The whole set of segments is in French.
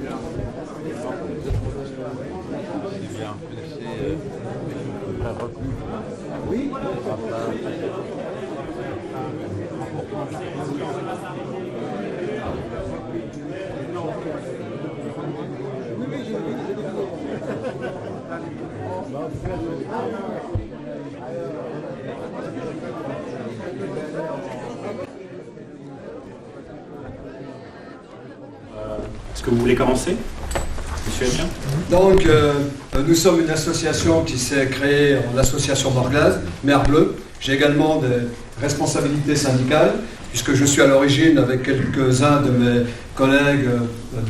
bien. Oui. Est-ce que vous voulez commencer, Monsieur Etienne? Donc, nous sommes une association qui s'est créée en association Morglas, Mer Bleue. J'ai également des responsabilités syndicales, puisque je suis à l'origine, avec quelques-uns de mes collègues,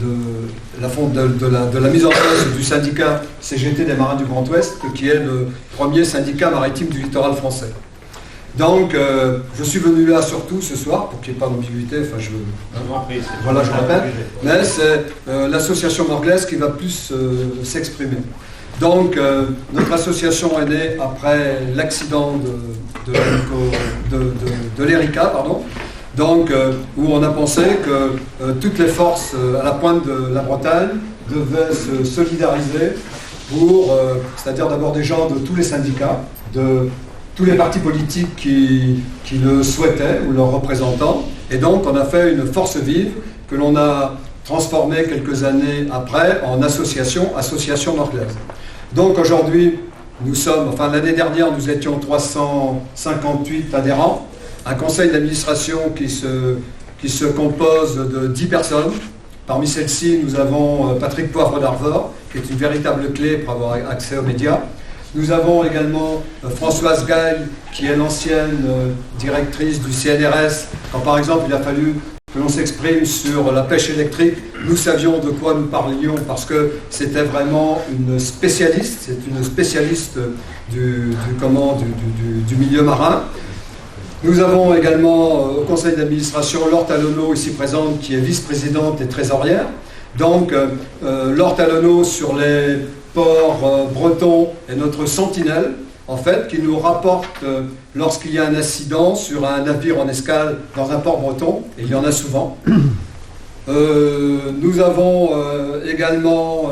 de la mise en place du syndicat CGT des Marins du Grand Ouest, qui est le premier syndicat maritime du littoral français. Donc, je suis venu là surtout ce soir, pour qu'il n'y ait pas d'ambiguïté, enfin voilà, je rappelle, mais c'est l'association Morglas qui va plus s'exprimer. Donc, notre association est née après l'accident de l'Erika, pardon, donc, où on a pensé que toutes les forces à la pointe de la Bretagne devaient se solidariser pour, c'est-à-dire d'abord des gens de tous les syndicats, de tous les partis politiques qui le souhaitaient, ou leurs représentants. Et donc, on a fait une force vive que l'on a transformée quelques années après en association Morglas. Donc, aujourd'hui, nous sommes, enfin l'année dernière, nous étions 358 adhérents, un conseil d'administration qui se compose de 10 personnes. Parmi celles-ci, nous avons Patrick Poivre d'Arvor, qui est une véritable clé pour avoir accès aux médias. Nous avons également Françoise Gaille, qui est l'ancienne directrice du CNRS. Quand par exemple il a fallu que l'on s'exprime sur la pêche électrique, nous savions de quoi nous parlions parce que c'était vraiment une spécialiste, c'est une spécialiste du milieu marin. Nous avons également au conseil d'administration Laure Talonneau, ici présente, qui est vice-présidente et trésorière. Donc Laure Talonneau sur les ports bretons est notre sentinelle, en fait, qui nous rapporte lorsqu'il y a un accident sur un navire en escale dans un port breton, et il y en a souvent. Nous avons également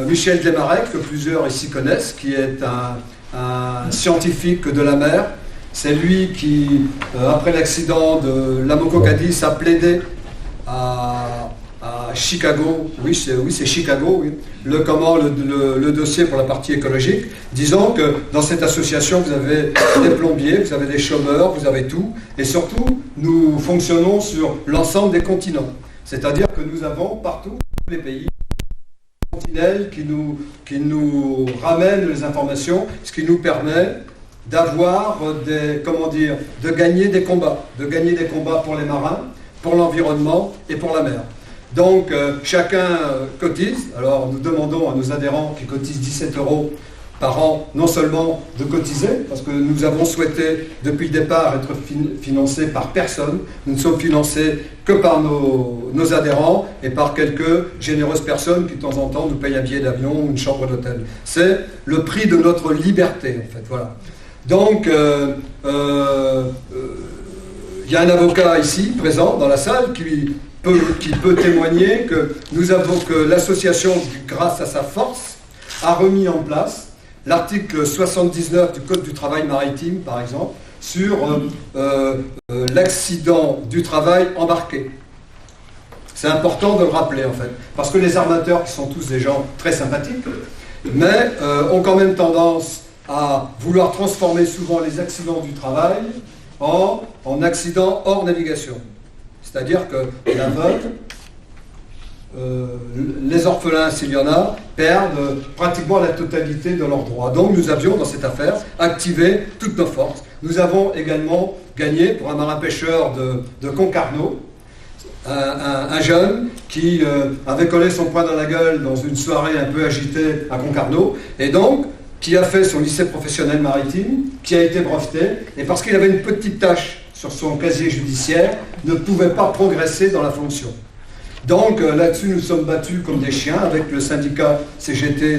Michel Desmarec, que plusieurs ici connaissent, qui est un scientifique de la mer. C'est lui qui, après l'accident de l'Amoco Cadiz, a plaidé à Chicago, oui c'est Chicago, oui, le dossier pour la partie écologique, disant que dans cette association vous avez des plombiers, vous avez des chômeurs, vous avez tout, et surtout nous fonctionnons sur l'ensemble des continents, c'est-à-dire que nous avons partout, tous les pays, des sentinelles qui nous ramènent les informations, ce qui nous permet d'avoir de gagner des combats pour les marins, pour l'environnement et pour la mer. Donc chacun cotise. Alors nous demandons à nos adhérents qui cotisent 17 € par an, non seulement de cotiser, parce que nous avons souhaité depuis le départ être financés par personne. Nous ne sommes financés que par nos adhérents et par quelques généreuses personnes qui de temps en temps nous payent un billet d'avion ou une chambre d'hôtel. C'est le prix de notre liberté en fait. Voilà. Donc il y a un avocat ici présent dans la salle qui peut témoigner que l'association, grâce à sa force, a remis en place l'article 79 du Code du travail maritime, par exemple, sur l'accident du travail embarqué. C'est important de le rappeler, en fait, parce que les armateurs, qui sont tous des gens très sympathiques, mais ont quand même tendance à vouloir transformer souvent les accidents du travail en accidents hors navigation. C'est-à-dire que la veuve, les orphelins, s'il y en a, perdent pratiquement la totalité de leurs droits. Donc nous avions, dans cette affaire, activé toutes nos forces. Nous avons également gagné, pour un marin-pêcheur de Concarneau, un jeune qui avait collé son poing dans la gueule dans une soirée un peu agitée à Concarneau, et donc qui a fait son lycée professionnel maritime, qui a été breveté, et parce qu'il avait une petite tâche sur son casier judiciaire, ne pouvait pas progresser dans la fonction. Donc là-dessus, nous sommes battus comme des chiens avec le syndicat CGT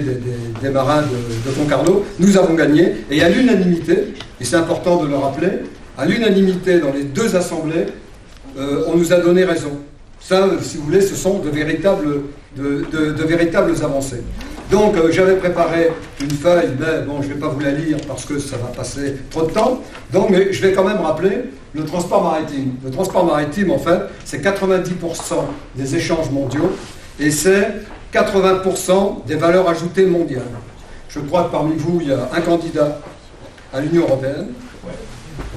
des marins de Concarneau. Nous avons gagné, et à l'unanimité, et c'est important de le rappeler, à l'unanimité dans les deux assemblées, on nous a donné raison. Ça, si vous voulez, ce sont de véritables avancées. Donc, j'avais préparé une feuille, mais bon, je ne vais pas vous la lire parce que ça va passer trop de temps. Donc, mais je vais quand même rappeler le transport maritime. Le transport maritime, en fait, c'est 90% des échanges mondiaux et c'est 80% des valeurs ajoutées mondiales. Je crois que parmi vous, il y a un candidat à l'Union européenne.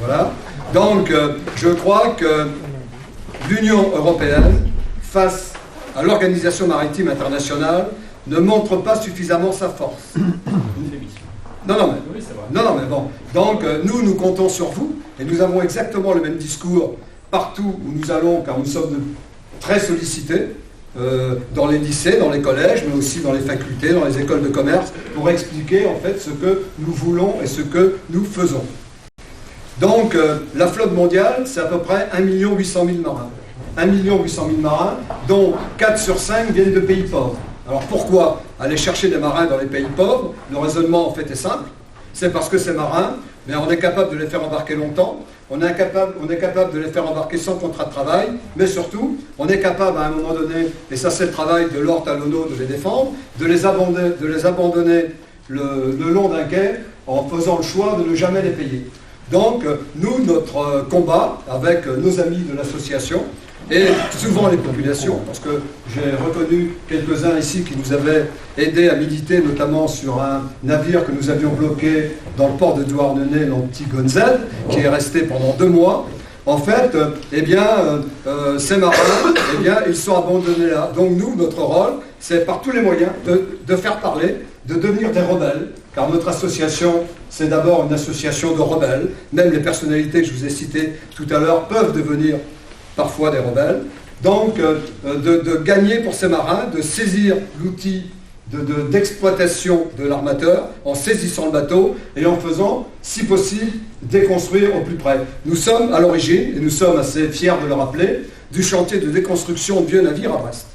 Voilà. Donc, je crois que l'Union européenne, face à l'Organisation maritime internationale, ne montre pas suffisamment sa force. Non, mais bon. Donc, nous comptons sur vous, et nous avons exactement le même discours partout où nous allons, car nous sommes très sollicités, dans les lycées, dans les collèges, mais aussi dans les facultés, dans les écoles de commerce, pour expliquer en fait ce que nous voulons et ce que nous faisons. Donc, la flotte mondiale, c'est à peu près 1 800 000 marins. 1 800 000 marins, dont 4 sur 5 viennent de pays pauvres. Alors pourquoi aller chercher des marins dans les pays pauvres? Le raisonnement en fait est simple. C'est parce que ces marins, mais on est capable de les faire embarquer longtemps, on est capable de les faire embarquer sans contrat de travail, mais surtout, on est capable à un moment donné, et ça c'est le travail de Lord Talonneau de les défendre, de les abandonner le long d'un quai en faisant le choix de ne jamais les payer. Donc, nous, notre combat avec nos amis de l'association, et souvent les populations, parce que j'ai reconnu quelques-uns ici qui nous avaient aidés à militer, notamment sur un navire que nous avions bloqué dans le port de Douarnenez, l'Antigone Z, qui est resté pendant 2 mois. En fait, ces marins, ils sont abandonnés là. Donc nous, notre rôle, c'est par tous les moyens de faire parler, de devenir des rebelles, car notre association, c'est d'abord une association de rebelles. Même les personnalités que je vous ai citées tout à l'heure peuvent devenir parfois des rebelles. Donc, de gagner pour ces marins, de saisir l'outil d'exploitation de l'armateur en saisissant le bateau et en faisant, si possible, déconstruire au plus près. Nous sommes à l'origine, et nous sommes assez fiers de le rappeler, du chantier de déconstruction de vieux navires à Brest.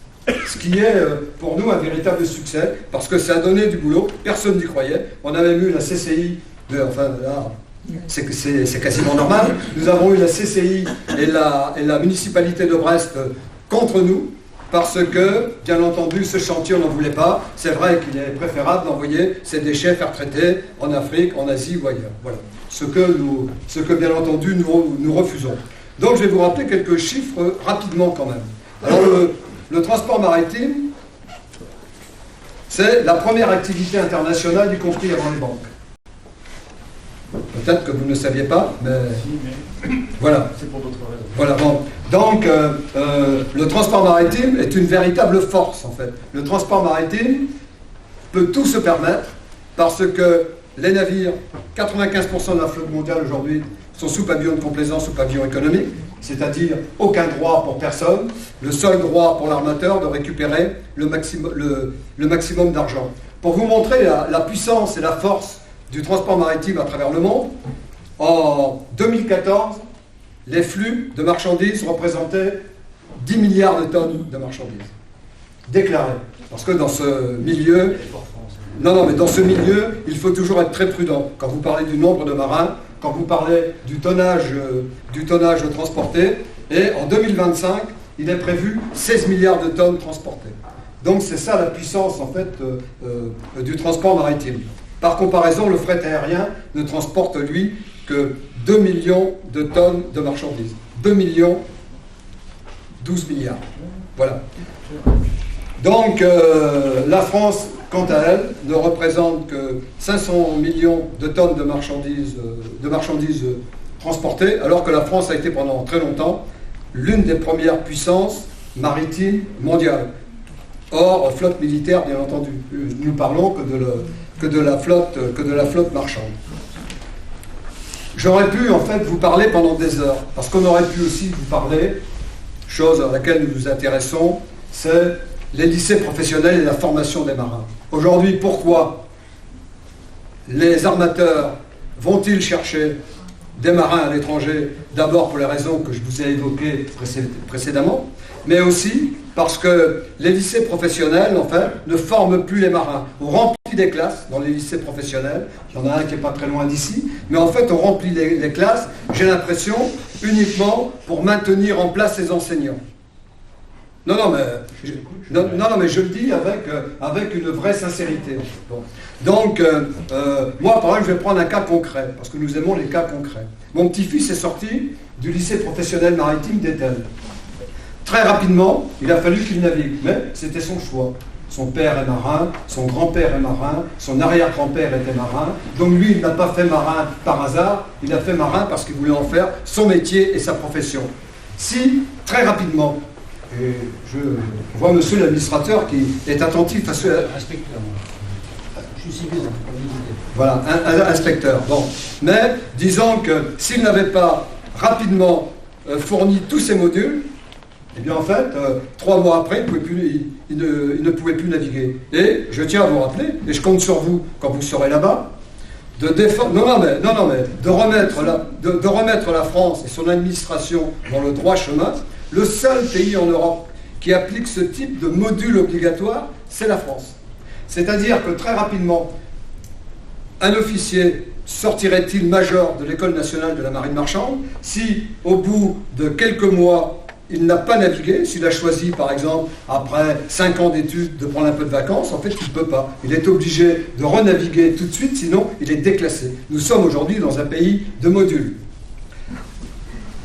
Ce qui est pour nous un véritable succès, parce que ça a donné du boulot, personne n'y croyait. On avait eu la CCI, c'est quasiment normal, nous avons eu la CCI et la municipalité de Brest contre nous, parce que, bien entendu, ce chantier, on n'en voulait pas. C'est vrai qu'il est préférable d'envoyer ces déchets faire traiter en Afrique, en Asie ou ailleurs. Voilà. Ce que bien entendu, nous refusons. Donc, je vais vous rappeler quelques chiffres rapidement quand même. Alors, le transport maritime, c'est la première activité internationale, y compris avant les banques. Peut-être que vous ne le saviez pas, mais voilà. C'est pour d'autres raisons. Voilà, bon. Donc, le transport maritime est une véritable force, en fait. Le transport maritime peut tout se permettre parce que les navires, 95% de la flotte mondiale aujourd'hui, sont sous pavillon de complaisance, sous pavillon économique, c'est-à-dire aucun droit pour personne, le seul droit pour l'armateur de récupérer le maximum d'argent. Pour vous montrer la puissance et la force du transport maritime à travers le monde, en 2014, les flux de marchandises représentaient 10 milliards de tonnes de marchandises déclarées. Parce que dans ce milieu, dans ce milieu, il faut toujours être très prudent. Quand vous parlez du nombre de marins, quand vous parlez du tonnage transporté, et en 2025, il est prévu 16 milliards de tonnes transportées. Donc c'est ça la puissance en fait du transport maritime. Par comparaison, le fret aérien ne transporte, lui, que 2 millions de tonnes de marchandises. 2 millions, 12 milliards. Voilà. Donc, la France, quant à elle, ne représente que 500 millions de tonnes de marchandises transportées, alors que la France a été pendant très longtemps l'une des premières puissances maritimes mondiales. Hors flotte militaire, bien entendu. Nous parlons que de la flotte marchande. J'aurais pu en fait vous parler pendant des heures, parce qu'on aurait pu aussi vous parler, chose à laquelle nous nous intéressons, c'est les lycées professionnels et la formation des marins. Aujourd'hui, pourquoi les armateurs vont-ils chercher des marins à l'étranger? D'abord pour les raisons que je vous ai évoquées précédemment, mais aussi parce que les lycées professionnels, en fait, ne forment plus les marins. On remplit des classes dans les lycées professionnels, il y en a un qui n'est pas très loin d'ici, mais en fait on remplit les classes, j'ai l'impression, uniquement pour maintenir en place les enseignants. Non, non, mais je le dis avec une vraie sincérité. Bon. Donc, moi, par exemple, je vais prendre un cas concret, parce que nous aimons les cas concrets. Mon petit-fils est sorti du lycée professionnel maritime d'Étel. Très rapidement, il a fallu qu'il navigue, mais c'était son choix. Son père est marin, son grand-père est marin, son arrière-grand-père était marin. Donc lui, il n'a pas fait marin par hasard, il a fait marin parce qu'il voulait en faire son métier et sa profession. Si, très rapidement, et je vois monsieur l'administrateur qui est attentif à ce... Inspecteur. Je suis civil. Voilà, inspecteur. Bon. Mais disons que s'il n'avait pas rapidement fourni tous ces modules, eh bien en fait, 3 mois après, il ne pouvait plus naviguer. Et je tiens à vous rappeler, et je compte sur vous quand vous serez là-bas, de remettre la France et son administration dans le droit chemin. Le seul pays en Europe qui applique ce type de module obligatoire, c'est la France. C'est-à-dire que très rapidement, un officier sortirait-il major de l'École nationale de la marine marchande si, au bout de quelques mois, il n'a pas navigué, s'il a choisi, par exemple, après 5 ans d'études, de prendre un peu de vacances, en fait, il ne peut pas. Il est obligé de renaviguer tout de suite, sinon il est déclassé. Nous sommes aujourd'hui dans un pays de modules.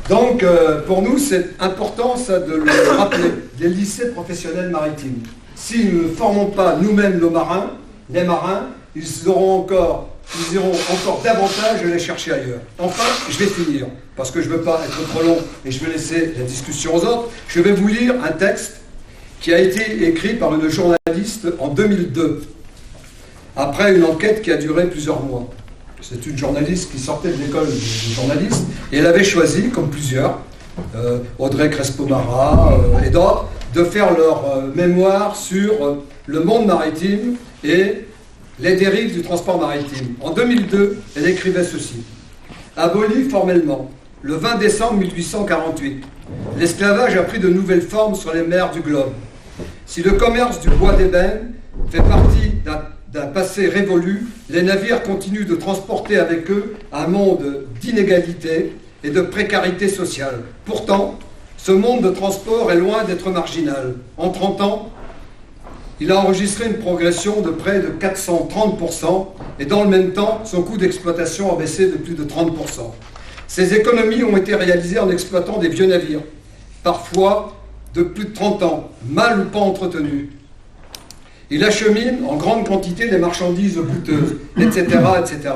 Donc, pour nous, c'est important, ça, de le rappeler. Les lycées professionnels maritimes. Si nous ne formons pas nous-mêmes nos marins, les marins, ils iront encore davantage les chercher ailleurs. Enfin, je vais finir, parce que je ne veux pas être trop long et je vais laisser la discussion aux autres. Je vais vous lire un texte qui a été écrit par une journaliste en 2002, après une enquête qui a duré plusieurs mois. C'est une journaliste qui sortait de l'école de journaliste et elle avait choisi, comme plusieurs, Audrey Crespo-Mara et d'autres, de faire leur mémoire sur le monde maritime et les dérives du transport maritime. En 2002, elle écrivait ceci. Aboli formellement, le 20 décembre 1848, l'esclavage a pris de nouvelles formes sur les mers du globe. Si le commerce du bois d'ébène fait partie d'un passé révolu, les navires continuent de transporter avec eux un monde d'inégalité et de précarité sociale. Pourtant, ce monde de transport est loin d'être marginal. En 30 ans, il a enregistré une progression de près de 430% et dans le même temps, son coût d'exploitation a baissé de plus de 30%. Ces économies ont été réalisées en exploitant des vieux navires, parfois de plus de 30 ans, mal ou pas entretenus. Il achemine en grande quantité des marchandises coûteuses, etc., etc.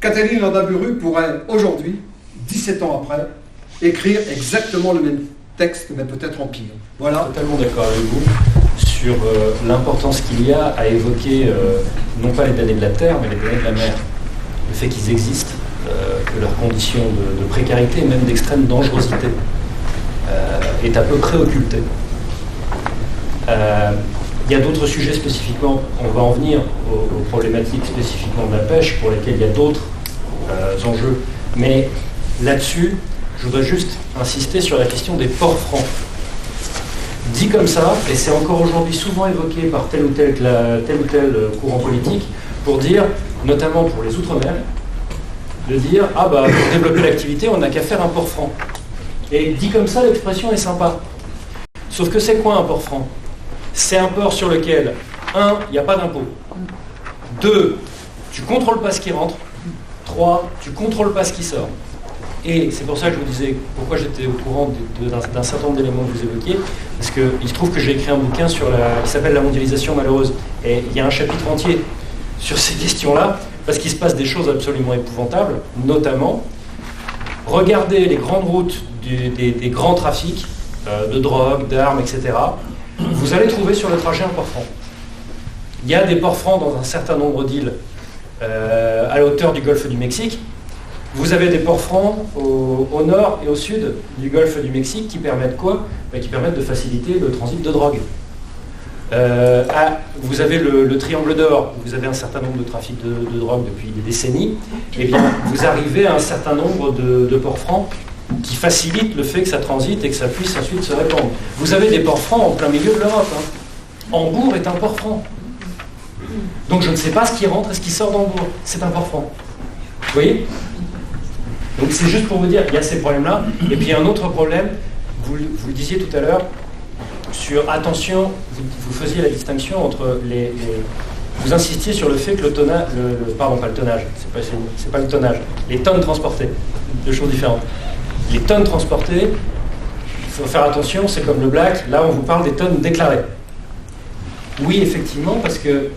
Catherine Landaburu pourrait aujourd'hui, 17 ans après, écrire exactement le même texte, mais peut-être en pire. Voilà. Totalement d'accord avec vous sur l'importance qu'il y a à évoquer non pas les damnés de la terre, mais les damnés de la mer. Le fait qu'ils existent, que leurs conditions de précarité, même d'extrême dangerosité, est à peu près occultée. Il y a d'autres sujets spécifiquement, on va en venir aux problématiques spécifiquement de la pêche, pour lesquelles il y a d'autres enjeux. Mais là-dessus, je voudrais juste insister sur la question des ports francs. Dit comme ça, et c'est encore aujourd'hui souvent évoqué par tel ou tel courant politique, pour dire, notamment pour les Outre-mer, de dire, ah bah pour développer l'activité, on n'a qu'à faire un port franc. Et dit comme ça, l'expression est sympa. Sauf que c'est quoi un port franc ? C'est un port sur lequel, 1, il n'y a pas d'impôt. 2, tu ne contrôles pas ce qui rentre. 3, tu ne contrôles pas ce qui sort. Et c'est pour ça que je vous disais pourquoi j'étais au courant d'un certain nombre d'éléments que vous évoquiez, parce qu'il se trouve que j'ai écrit un bouquin qui s'appelle La mondialisation malheureuse. Et il y a un chapitre entier sur ces questions-là, parce qu'il se passe des choses absolument épouvantables, notamment, regardez les grandes routes des grands trafics de drogue, d'armes, etc. Vous allez trouver sur le trajet un port franc. Il y a des ports francs dans un certain nombre d'îles à la hauteur du golfe du Mexique. Vous avez des ports francs au nord et au sud du golfe du Mexique qui permettent quoi ? Qui permettent de faciliter le transit de drogue. Vous avez le triangle d'or, vous avez un certain nombre de trafics de drogue depuis des décennies. Eh bien, vous arrivez à un certain nombre de ports francs qui facilitent le fait que ça transite et que ça puisse ensuite se répandre. Vous avez des ports francs en plein milieu de l'Europe. Hambourg est un port franc. Donc je ne sais pas ce qui rentre et ce qui sort d'Hambourg. C'est un port franc. Vous voyez ? Donc c'est juste pour vous dire qu'il y a ces problèmes-là. Et puis il y a un autre problème, vous le disiez tout à l'heure, sur attention, vous faisiez la distinction entre vous insistiez sur le fait que le tonnage, pardon, pas le tonnage, c'est pas le tonnage, les tonnes transportées, deux choses différentes. Les tonnes transportées, il faut faire attention, c'est comme le black, là on vous parle des tonnes déclarées. Oui, effectivement, parce que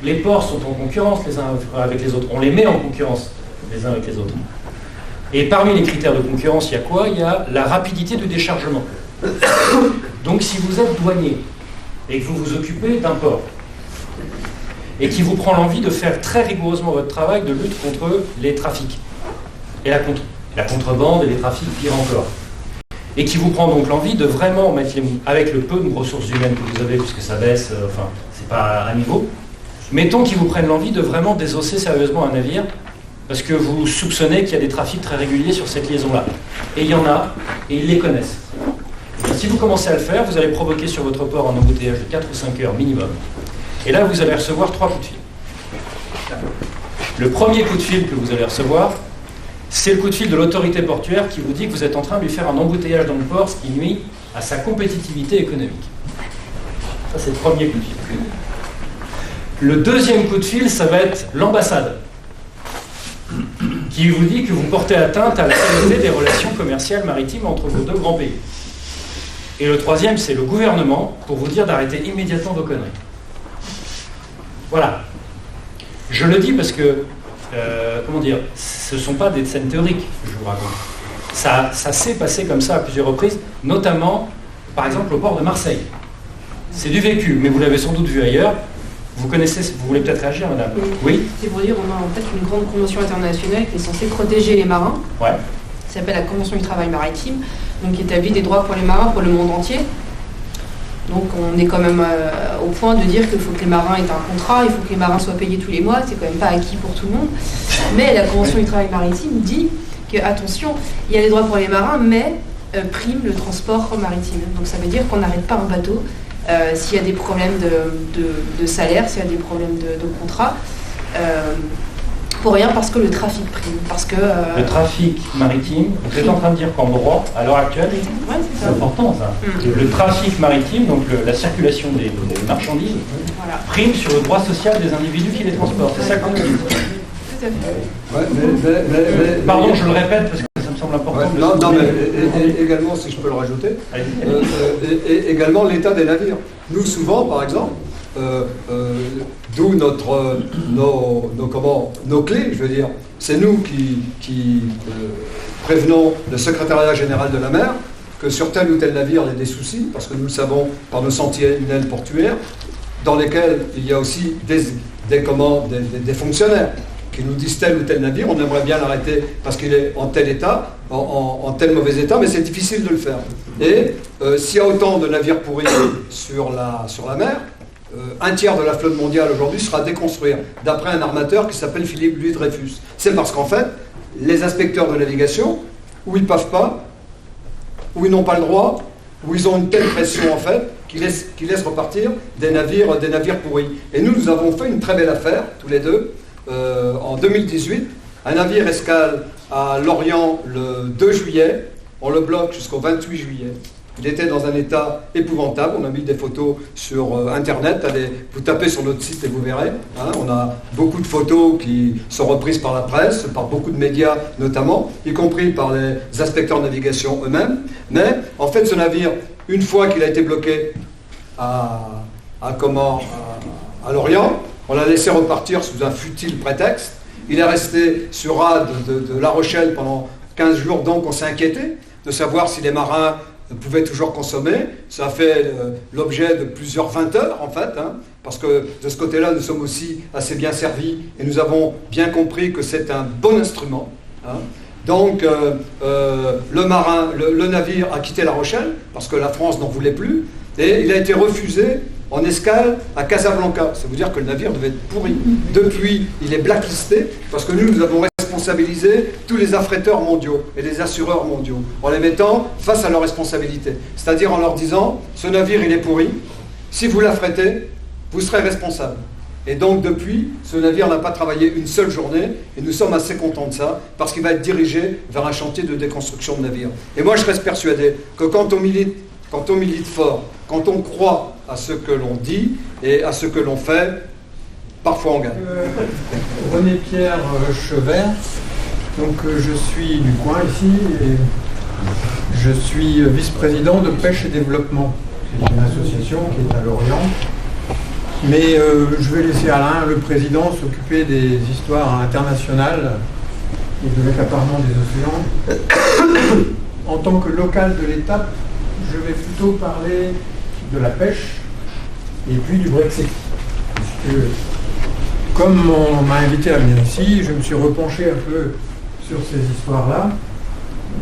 les ports sont en concurrence les uns avec les autres, on les met en concurrence les uns avec les autres. Et parmi les critères de concurrence, il y a quoi? Il y a la rapidité du déchargement. Donc si vous êtes douanier et que vous vous occupez d'un port, et qui vous prend l'envie de faire très rigoureusement votre travail de lutte contre les trafics, et la contrebande et les trafics pire encore, et qui vous prend donc l'envie de vraiment mettre avec le peu de ressources humaines que vous avez, puisque ça baisse, enfin, c'est pas à niveau, mettons qu'ils vous prennent l'envie de vraiment désosser sérieusement un navire, parce que vous soupçonnez qu'il y a des trafics très réguliers sur cette liaison-là. Et il y en a, et ils les connaissent. Et si vous commencez à le faire, vous allez provoquer sur votre port un embouteillage de 4 ou 5 heures minimum. Et là, vous allez recevoir 3 coups de fil. Le premier coup de fil que vous allez recevoir, c'est le coup de fil de l'autorité portuaire qui vous dit que vous êtes en train de lui faire un embouteillage dans le port, ce qui nuit à sa compétitivité économique. Ça, c'est le premier coup de fil. Le deuxième coup de fil, ça va être l'ambassade, qui vous dit que vous portez atteinte à la qualité des relations commerciales maritimes entre vos deux grands pays. Et le troisième, c'est le gouvernement, pour vous dire d'arrêter immédiatement vos conneries. Voilà. Je le dis parce que, comment dire, ce ne sont pas des scènes théoriques que je vous raconte. Ça s'est passé comme ça à plusieurs reprises, notamment, par exemple, au port de Marseille. C'est du vécu, mais vous l'avez sans doute vu ailleurs. Vous connaissez, vous voulez peut-être réagir, madame? Oui. C'est pour dire qu'on a en fait une grande convention internationale qui est censée protéger les marins. Ouais. Qui s'appelle la Convention du travail maritime, donc qui établit des droits pour les marins pour le monde entier. Donc on est quand même au point de dire qu'il faut que les marins aient un contrat, il faut que les marins soient payés tous les mois, c'est quand même pas acquis pour tout le monde. Mais la Convention du travail maritime dit que, attention, il y a des droits pour les marins, mais prime le transport maritime. Donc ça veut dire qu'on n'arrête pas un bateau s'il y a des problèmes de salaire, s'il y a des problèmes de contrat. Pour rien, parce que le trafic prime. Parce que, le trafic maritime, vous êtes en train de dire qu'en droit, à l'heure actuelle, ouais, c'est important ça. Le trafic maritime, donc la circulation des marchandises, voilà. Prime sur le droit social des individus qui les transportent. C'est ça qu'on dit. Tout à fait. Ouais, pardon, je le répète parce que ça me semble important. Ouais, non, mais également, si je peux le rajouter, également l'état des navires. Nous, souvent, par exemple, d'où nos clés, je veux dire. C'est nous qui prévenons le secrétariat général de la mer que sur tel ou tel navire il y a des soucis, parce que nous le savons par nos sentinelles portuaires, dans lesquels il y a aussi des fonctionnaires qui nous disent tel ou tel navire, on aimerait bien l'arrêter parce qu'il est en tel état, en tel mauvais état, mais c'est difficile de le faire. Et s'il y a autant de navires pourris sur la mer, un tiers de la flotte mondiale aujourd'hui sera à déconstruire, d'après un armateur qui s'appelle Philippe Louis Dreyfus. C'est parce qu'en fait, les inspecteurs de navigation, où ils ne peuvent pas, où ils n'ont pas le droit, où ils ont une telle pression en fait, qui laisse repartir des navires pourris. Et nous avons fait une très belle affaire, tous les deux, en 2018. Un navire escale à Lorient le 2 juillet, on le bloque jusqu'au 28 juillet. Il était dans un état épouvantable, on a mis des photos sur Internet, vous tapez sur notre site et vous verrez. Hein, on a beaucoup de photos qui sont reprises par la presse, par beaucoup de médias notamment, y compris par les inspecteurs de navigation eux-mêmes. Mais en fait ce navire, une fois qu'il a été bloqué à Lorient, on l'a laissé repartir sous un futile prétexte. Il est resté sur rade de La Rochelle pendant 15 jours, donc on s'est inquiété de savoir si les marins pouvaient toujours consommer. Ça a fait l'objet de plusieurs 20 heures en fait, hein, parce que de ce côté-là nous sommes aussi assez bien servis et nous avons bien compris que c'est un bon instrument. Hein. Donc le navire a quitté La Rochelle parce que la France n'en voulait plus et il a été refusé en escale à Casablanca. Ça veut dire que le navire devait être pourri. Depuis, il est blacklisté parce que nous avons responsabilisé tous les affréteurs mondiaux et les assureurs mondiaux en les mettant face à leurs responsabilités. C'est-à-dire en leur disant, ce navire il est pourri, si vous l'affrétez, vous serez responsable. Et donc depuis, ce navire n'a pas travaillé une seule journée et nous sommes assez contents de ça parce qu'il va être dirigé vers un chantier de déconstruction de navires. Et moi je reste persuadé que quand on milite quand on milite fort, quand on croit à ce que l'on dit et à ce que l'on fait, parfois on gagne. René-Pierre Chevert, donc je suis du coin ici et je suis vice-président de Pêche et Développement. C'est une association qui est à Lorient. Mais je vais laisser Alain, le président, s'occuper des histoires internationales et de l'accaparement des océans. En tant que local de l'étape, je vais plutôt parler de la pêche et puis du Brexit. Puisque, comme on m'a invité à venir ici, je me suis repenché un peu sur ces histoires-là,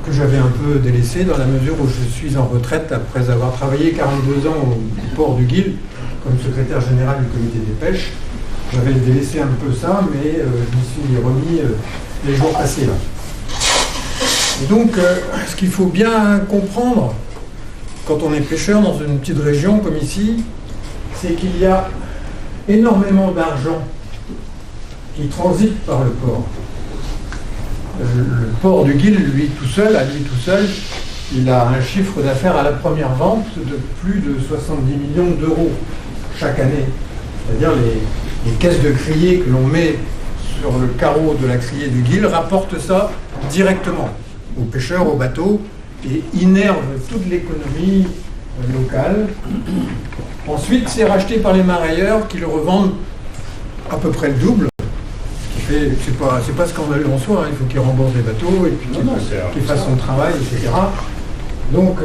que j'avais un peu délaissées dans la mesure où je suis en retraite après avoir travaillé 42 ans au port du Guil comme secrétaire général du comité des pêches. J'avais délaissé un peu ça, mais je m'y suis remis les jours passés là. Et donc, ce qu'il faut bien comprendre quand on est pêcheur dans une petite région comme ici, c'est qu'il y a énormément d'argent qui transite par le port. Le port du Guil, lui tout seul, il a un chiffre d'affaires à la première vente de plus de 70 millions d'euros chaque année. C'est-à-dire les caisses de criée que l'on met sur le carreau de la criée du Guil rapportent ça directement aux pêcheurs, aux bateaux, et innervent toute l'économie locale. Ensuite, c'est racheté par les marailleurs qui le revendent à peu près le double. C'est pas scandaleux en soi, hein. Il faut qu'il rembourse les bateaux et puis qu'il fasse son travail, etc. Donc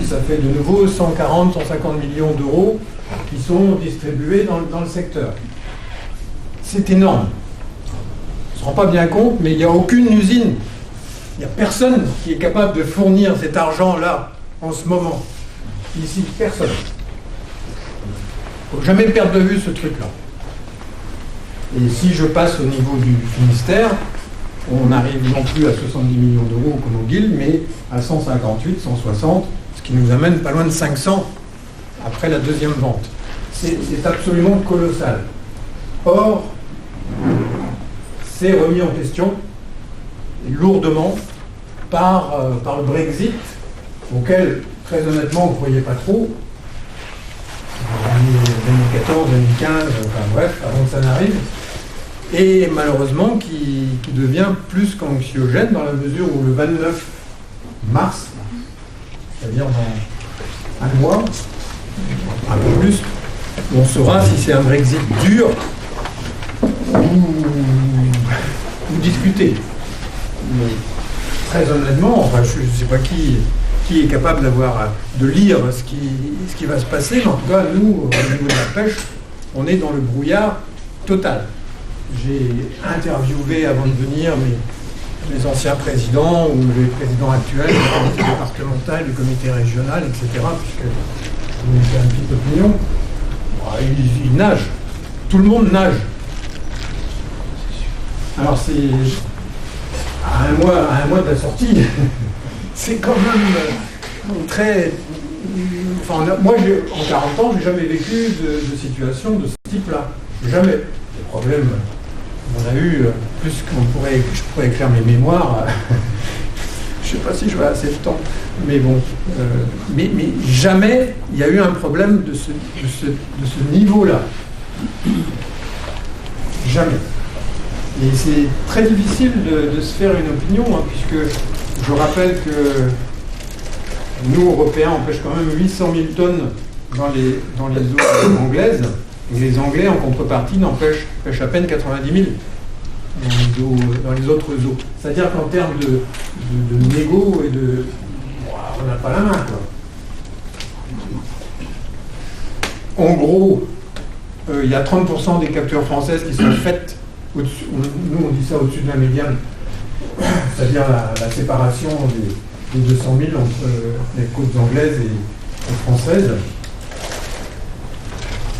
ça fait de nouveau 140, 150 millions d'euros qui sont distribués dans le secteur. C'est énorme. On ne se rend pas bien compte, mais il n'y a aucune usine. Il n'y a personne qui est capable de fournir cet argent-là en ce moment. Ici, personne. Il ne faut jamais perdre de vue ce truc-là. Et si je passe au niveau du Finistère, on n'arrive non plus à 70 millions d'euros comme au Guil, mais à 158, 160, ce qui nous amène pas loin de 500 après la deuxième vente. C'est absolument colossal. Or, c'est remis en question lourdement par le Brexit, auquel, très honnêtement, on ne croyait pas trop. En 2014, 2015, enfin bref, avant que ça n'arrive. Et malheureusement, qui devient plus qu'anxiogène dans la mesure où le 29 mars, c'est-à-dire dans un mois, un peu plus, on saura si c'est un Brexit dur ou discuté. Mais très honnêtement, enfin, je ne sais pas qui est capable de lire ce qui va se passer, mais en tout cas, nous, au niveau de la pêche, on est dans le brouillard total. J'ai interviewé avant de venir mes anciens présidents ou les présidents actuels du comité départemental, du comité régional, etc., puisque on fait une petite opinion. Ils nagent. Tout le monde nage. Alors c'est à un mois de la sortie, c'est quand même très... Enfin, moi, en 40 ans, j'ai jamais vécu de situation de ce type-là. Jamais. Des problèmes, on a eu, plus je pourrais écrire mes mémoires, je ne sais pas si je vais assez de temps, mais bon, mais jamais il y a eu un problème de ce niveau-là. Jamais. Et c'est très difficile de se faire une opinion, hein, puisque je rappelle que nous, Européens, on pêche quand même 800 000 tonnes dans les eaux anglaises, et les Anglais, en contrepartie, pêchent à peine 90 000 dans les autres eaux. C'est-à-dire qu'en termes de négo et de... on n'a pas la main, quoi. En gros, il y a 30% des captures françaises qui sont faites au-dessus, nous on dit ça au-dessus de la médiane, c'est-à-dire la séparation des 200 000 entre les côtes anglaises et françaises.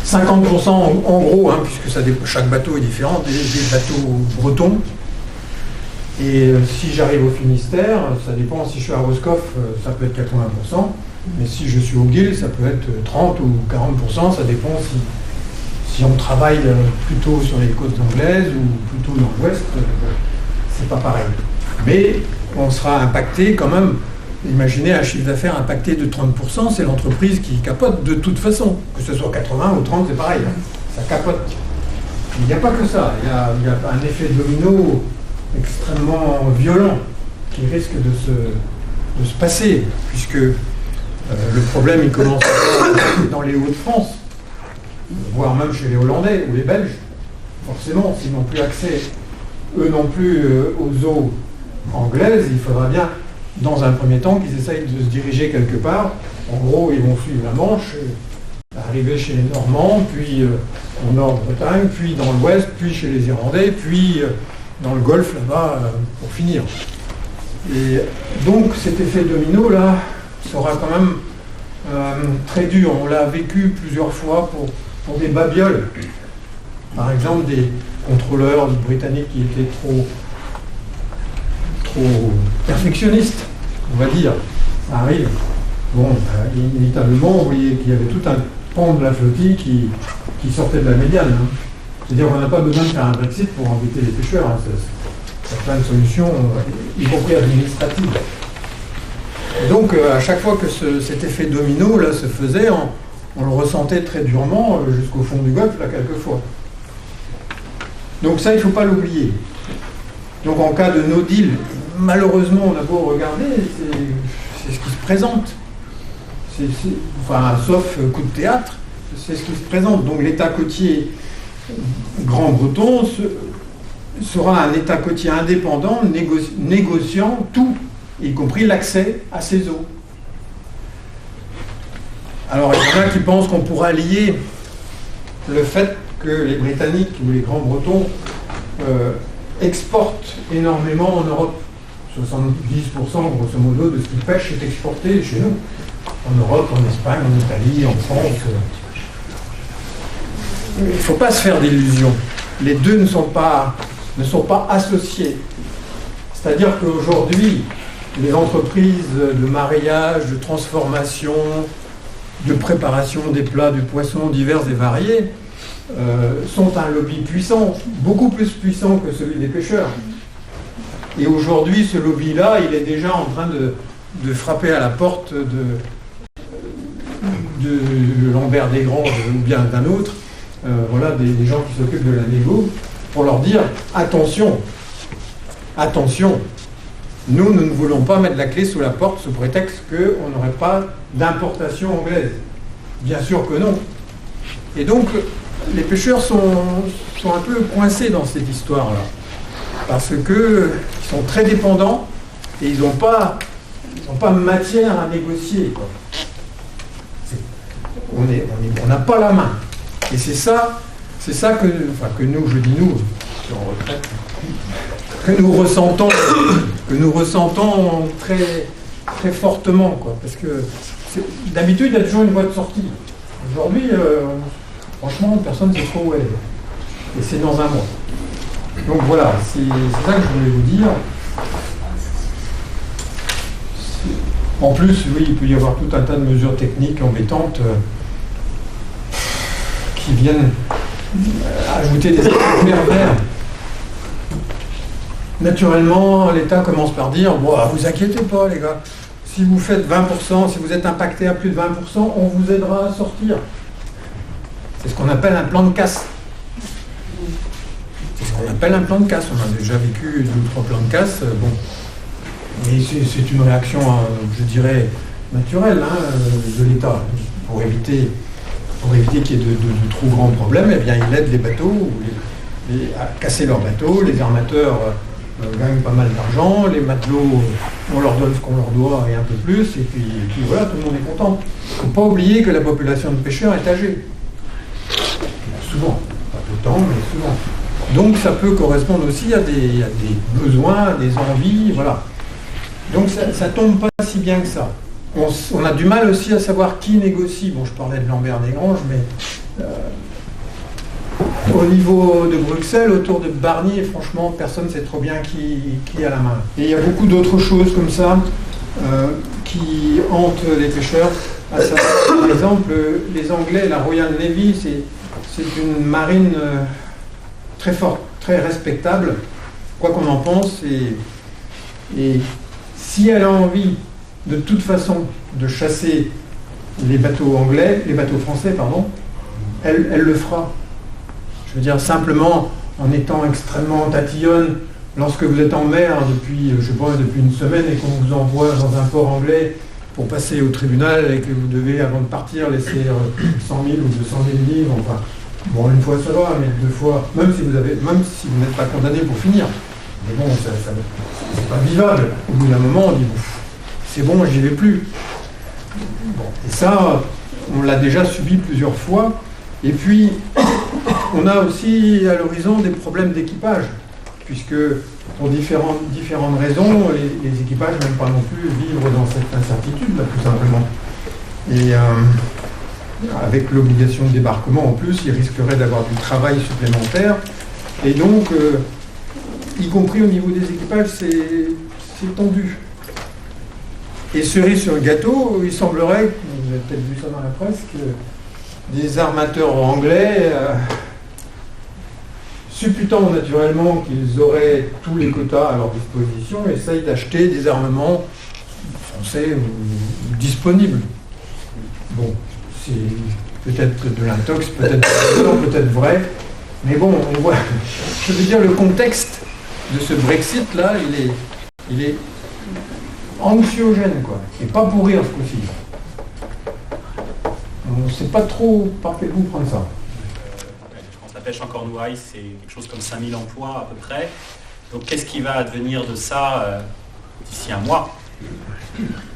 50% en gros, hein, puisque chaque bateau est différent, des bateaux bretons. Et si j'arrive au Finistère, ça dépend, si je suis à Roscoff, ça peut être 80%, mais si je suis au Guil, ça peut être 30 ou 40%, ça dépend si on travaille plutôt sur les côtes anglaises ou plutôt dans l'ouest, c'est pas pareil. Mais on sera impacté quand même Imaginez un chiffre d'affaires impacté de 30%, c'est l'entreprise qui capote de toute façon. Que ce soit 80 ou 30, c'est pareil, hein. Ça capote. Il n'y a pas que ça, il y a un effet domino extrêmement violent qui risque de se passer, puisque le problème il commence dans les Hauts-de-France, voire même chez les Hollandais ou les Belges. Forcément, s'ils n'ont plus accès, eux non plus, aux eaux anglaises, il faudra bien, dans un premier temps, qu'ils essayent de se diriger quelque part. En gros, ils vont suivre la Manche, arriver chez les Normands, puis au Nord-Bretagne, puis dans l'Ouest, puis chez les Irlandais, puis dans le Golfe, là-bas, pour finir. Et donc, cet effet domino-là sera quand même très dur. On l'a vécu plusieurs fois pour des babioles. Par exemple, des contrôleurs britanniques qui étaient trop perfectionnistes, on va dire. Ça arrive. Bon, inévitablement, vous voyez qu'il y avait tout un pan de la flottille qui sortait de la médiane. Hein. C'est-à-dire qu'on n'a pas besoin de faire un Brexit pour embêter les pêcheurs. Hein. C'est plein de solutions, y compris administratives. Et donc, à chaque fois que cet effet domino là, se faisait, on le ressentait très durement jusqu'au fond du Golfe, là, quelquefois. Donc ça, il ne faut pas l'oublier. Donc en cas de no deal, malheureusement, on a beau regarder, c'est ce qui se présente. Enfin, sauf coup de théâtre, c'est ce qui se présente. Donc l'État côtier grand-breton sera un État côtier indépendant, négociant tout, y compris l'accès à ces eaux. Alors il y en a qui pensent qu'on pourra lier le fait que les Britanniques ou les Grands-Bretons exportent énormément en Europe. 70% grosso modo de ce qu'ils pêchent est exporté chez nous. En Europe, en Espagne, en Italie, en France. Il ne faut pas se faire d'illusions. Les deux ne sont pas associés. C'est-à-dire qu'aujourd'hui, les entreprises de mareyage, de transformation, de préparation des plats, du poisson divers et variés, sont un lobby puissant, beaucoup plus puissant que celui des pêcheurs. Et aujourd'hui, ce lobby-là, il est déjà en train de frapper à la porte de Lambert Desgranges ou bien d'un autre, voilà, des gens qui s'occupent de la négo, pour leur dire attention, attention, nous ne voulons pas mettre la clé sous la porte sous prétexte qu'on n'aurait pas d'importation anglaise. Bien sûr que non. Et donc, les pêcheurs sont un peu coincés dans cette histoire-là. Parce qu'ils sont très dépendants et ils n'ont pas matière à négocier, quoi. On n'a pas la main. Et c'est ça que nous, je dis nous, je suis en retraite, que nous ressentons très, très fortement, quoi. Parce que d'habitude, il y a toujours une voie de sortie. Aujourd'hui, franchement, personne ne sait trop où elle est. Et c'est dans un mois. Donc voilà, c'est ça que je voulais vous dire. En plus, oui, il peut y avoir tout un tas de mesures techniques embêtantes qui viennent ajouter des effets pervers. Naturellement, l'État commence par dire « Bon, vous inquiétez pas, les gars. Si vous faites 20%, si vous êtes impacté à plus de 20%, on vous aidera à sortir. » C'est ce qu'on appelle un plan de casse. C'est ce qu'on appelle un plan de casse. On a déjà vécu 2 ou 3 plans de casse. Bon. Mais c'est une réaction, je dirais, naturelle, hein, de l'État. Pour éviter qu'il y ait de trop grands problèmes, eh bien, il aide les bateaux à casser leurs bateaux. Les armateurs gagnent pas mal d'argent. Les matelots, on leur donne ce qu'on leur doit et un peu plus. Et puis voilà, tout le monde est content. Il ne faut pas oublier que la population de pêcheurs est âgée. Souvent. Pas tout le temps, mais souvent. Donc ça peut correspondre aussi à des besoins, des envies, voilà. Donc ça tombe pas si bien que ça. On a du mal aussi à savoir qui négocie. Bon, je parlais de Lambert Desgranges, mais au niveau de Bruxelles, autour de Barnier, franchement, personne ne sait trop bien qui a la main. Et il y a beaucoup d'autres choses comme ça qui hantent les pêcheurs. À savoir, par exemple, les Anglais, la Royal Navy, c'est une marine très forte, très respectable, quoi qu'on en pense. Et si elle a envie de toute façon de chasser les bateaux français, elle le fera. Je veux dire, simplement, en étant extrêmement tatillonne, lorsque vous êtes en mer depuis une semaine et qu'on vous envoie dans un port anglais pour passer au tribunal et que vous devez, avant de partir, laisser 100 000 ou 200 000 livres, enfin, bon, une fois ça va, mais deux fois, même si vous n'êtes pas condamné pour finir. Mais bon, c'est pas vivable. Au bout d'un moment, on dit, c'est bon, j'y vais plus. Bon, et ça, on l'a déjà subi plusieurs fois. Et puis, on a aussi à l'horizon des problèmes d'équipage, puisque pour différentes raisons, les équipages n'aiment pas non plus vivre dans cette incertitude, là, tout simplement. Et avec l'obligation de débarquement en plus, ils risqueraient d'avoir du travail supplémentaire. Et donc, y compris au niveau des équipages, c'est tendu. Et cerise sur le gâteau, il semblerait, vous avez peut-être vu ça dans la presse, que des armateurs anglais, supputant naturellement qu'ils auraient tous les quotas à leur disposition, essayent d'acheter des armements français disponibles. Bon, c'est peut-être de l'intox, peut-être vrai, mais bon, on voit, je veux dire, le contexte de ce Brexit-là, il est anxiogène, quoi, et pas pour rire ce coup-ci. On ne sait pas trop par quel bout prendre ça. Je pense que la pêche en Cornouailles, c'est quelque chose comme 5000 emplois à peu près. Donc qu'est-ce qui va advenir de ça d'ici un mois?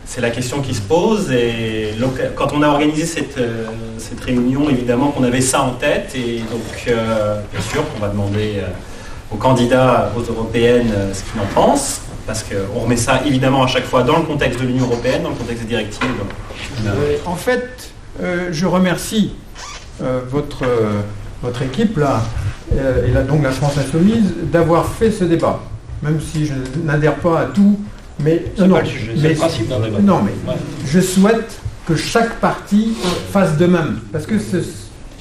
C'est la question qui se pose. Et quand on a organisé cette réunion, évidemment qu'on avait ça en tête. Et donc, bien sûr, qu'on va demander aux candidats, aux européennes, ce qu'ils en pensent. Parce qu'on remet ça évidemment à chaque fois dans le contexte de l'Union européenne, dans le contexte des directives. En fait, je remercie votre équipe là, et donc la France Insoumise, d'avoir fait ce débat. Même si je n'adhère pas à tout, mais c'est pas le sujet, c'est le principe d'un débat. Non, mais je souhaite que chaque parti fasse de même, parce que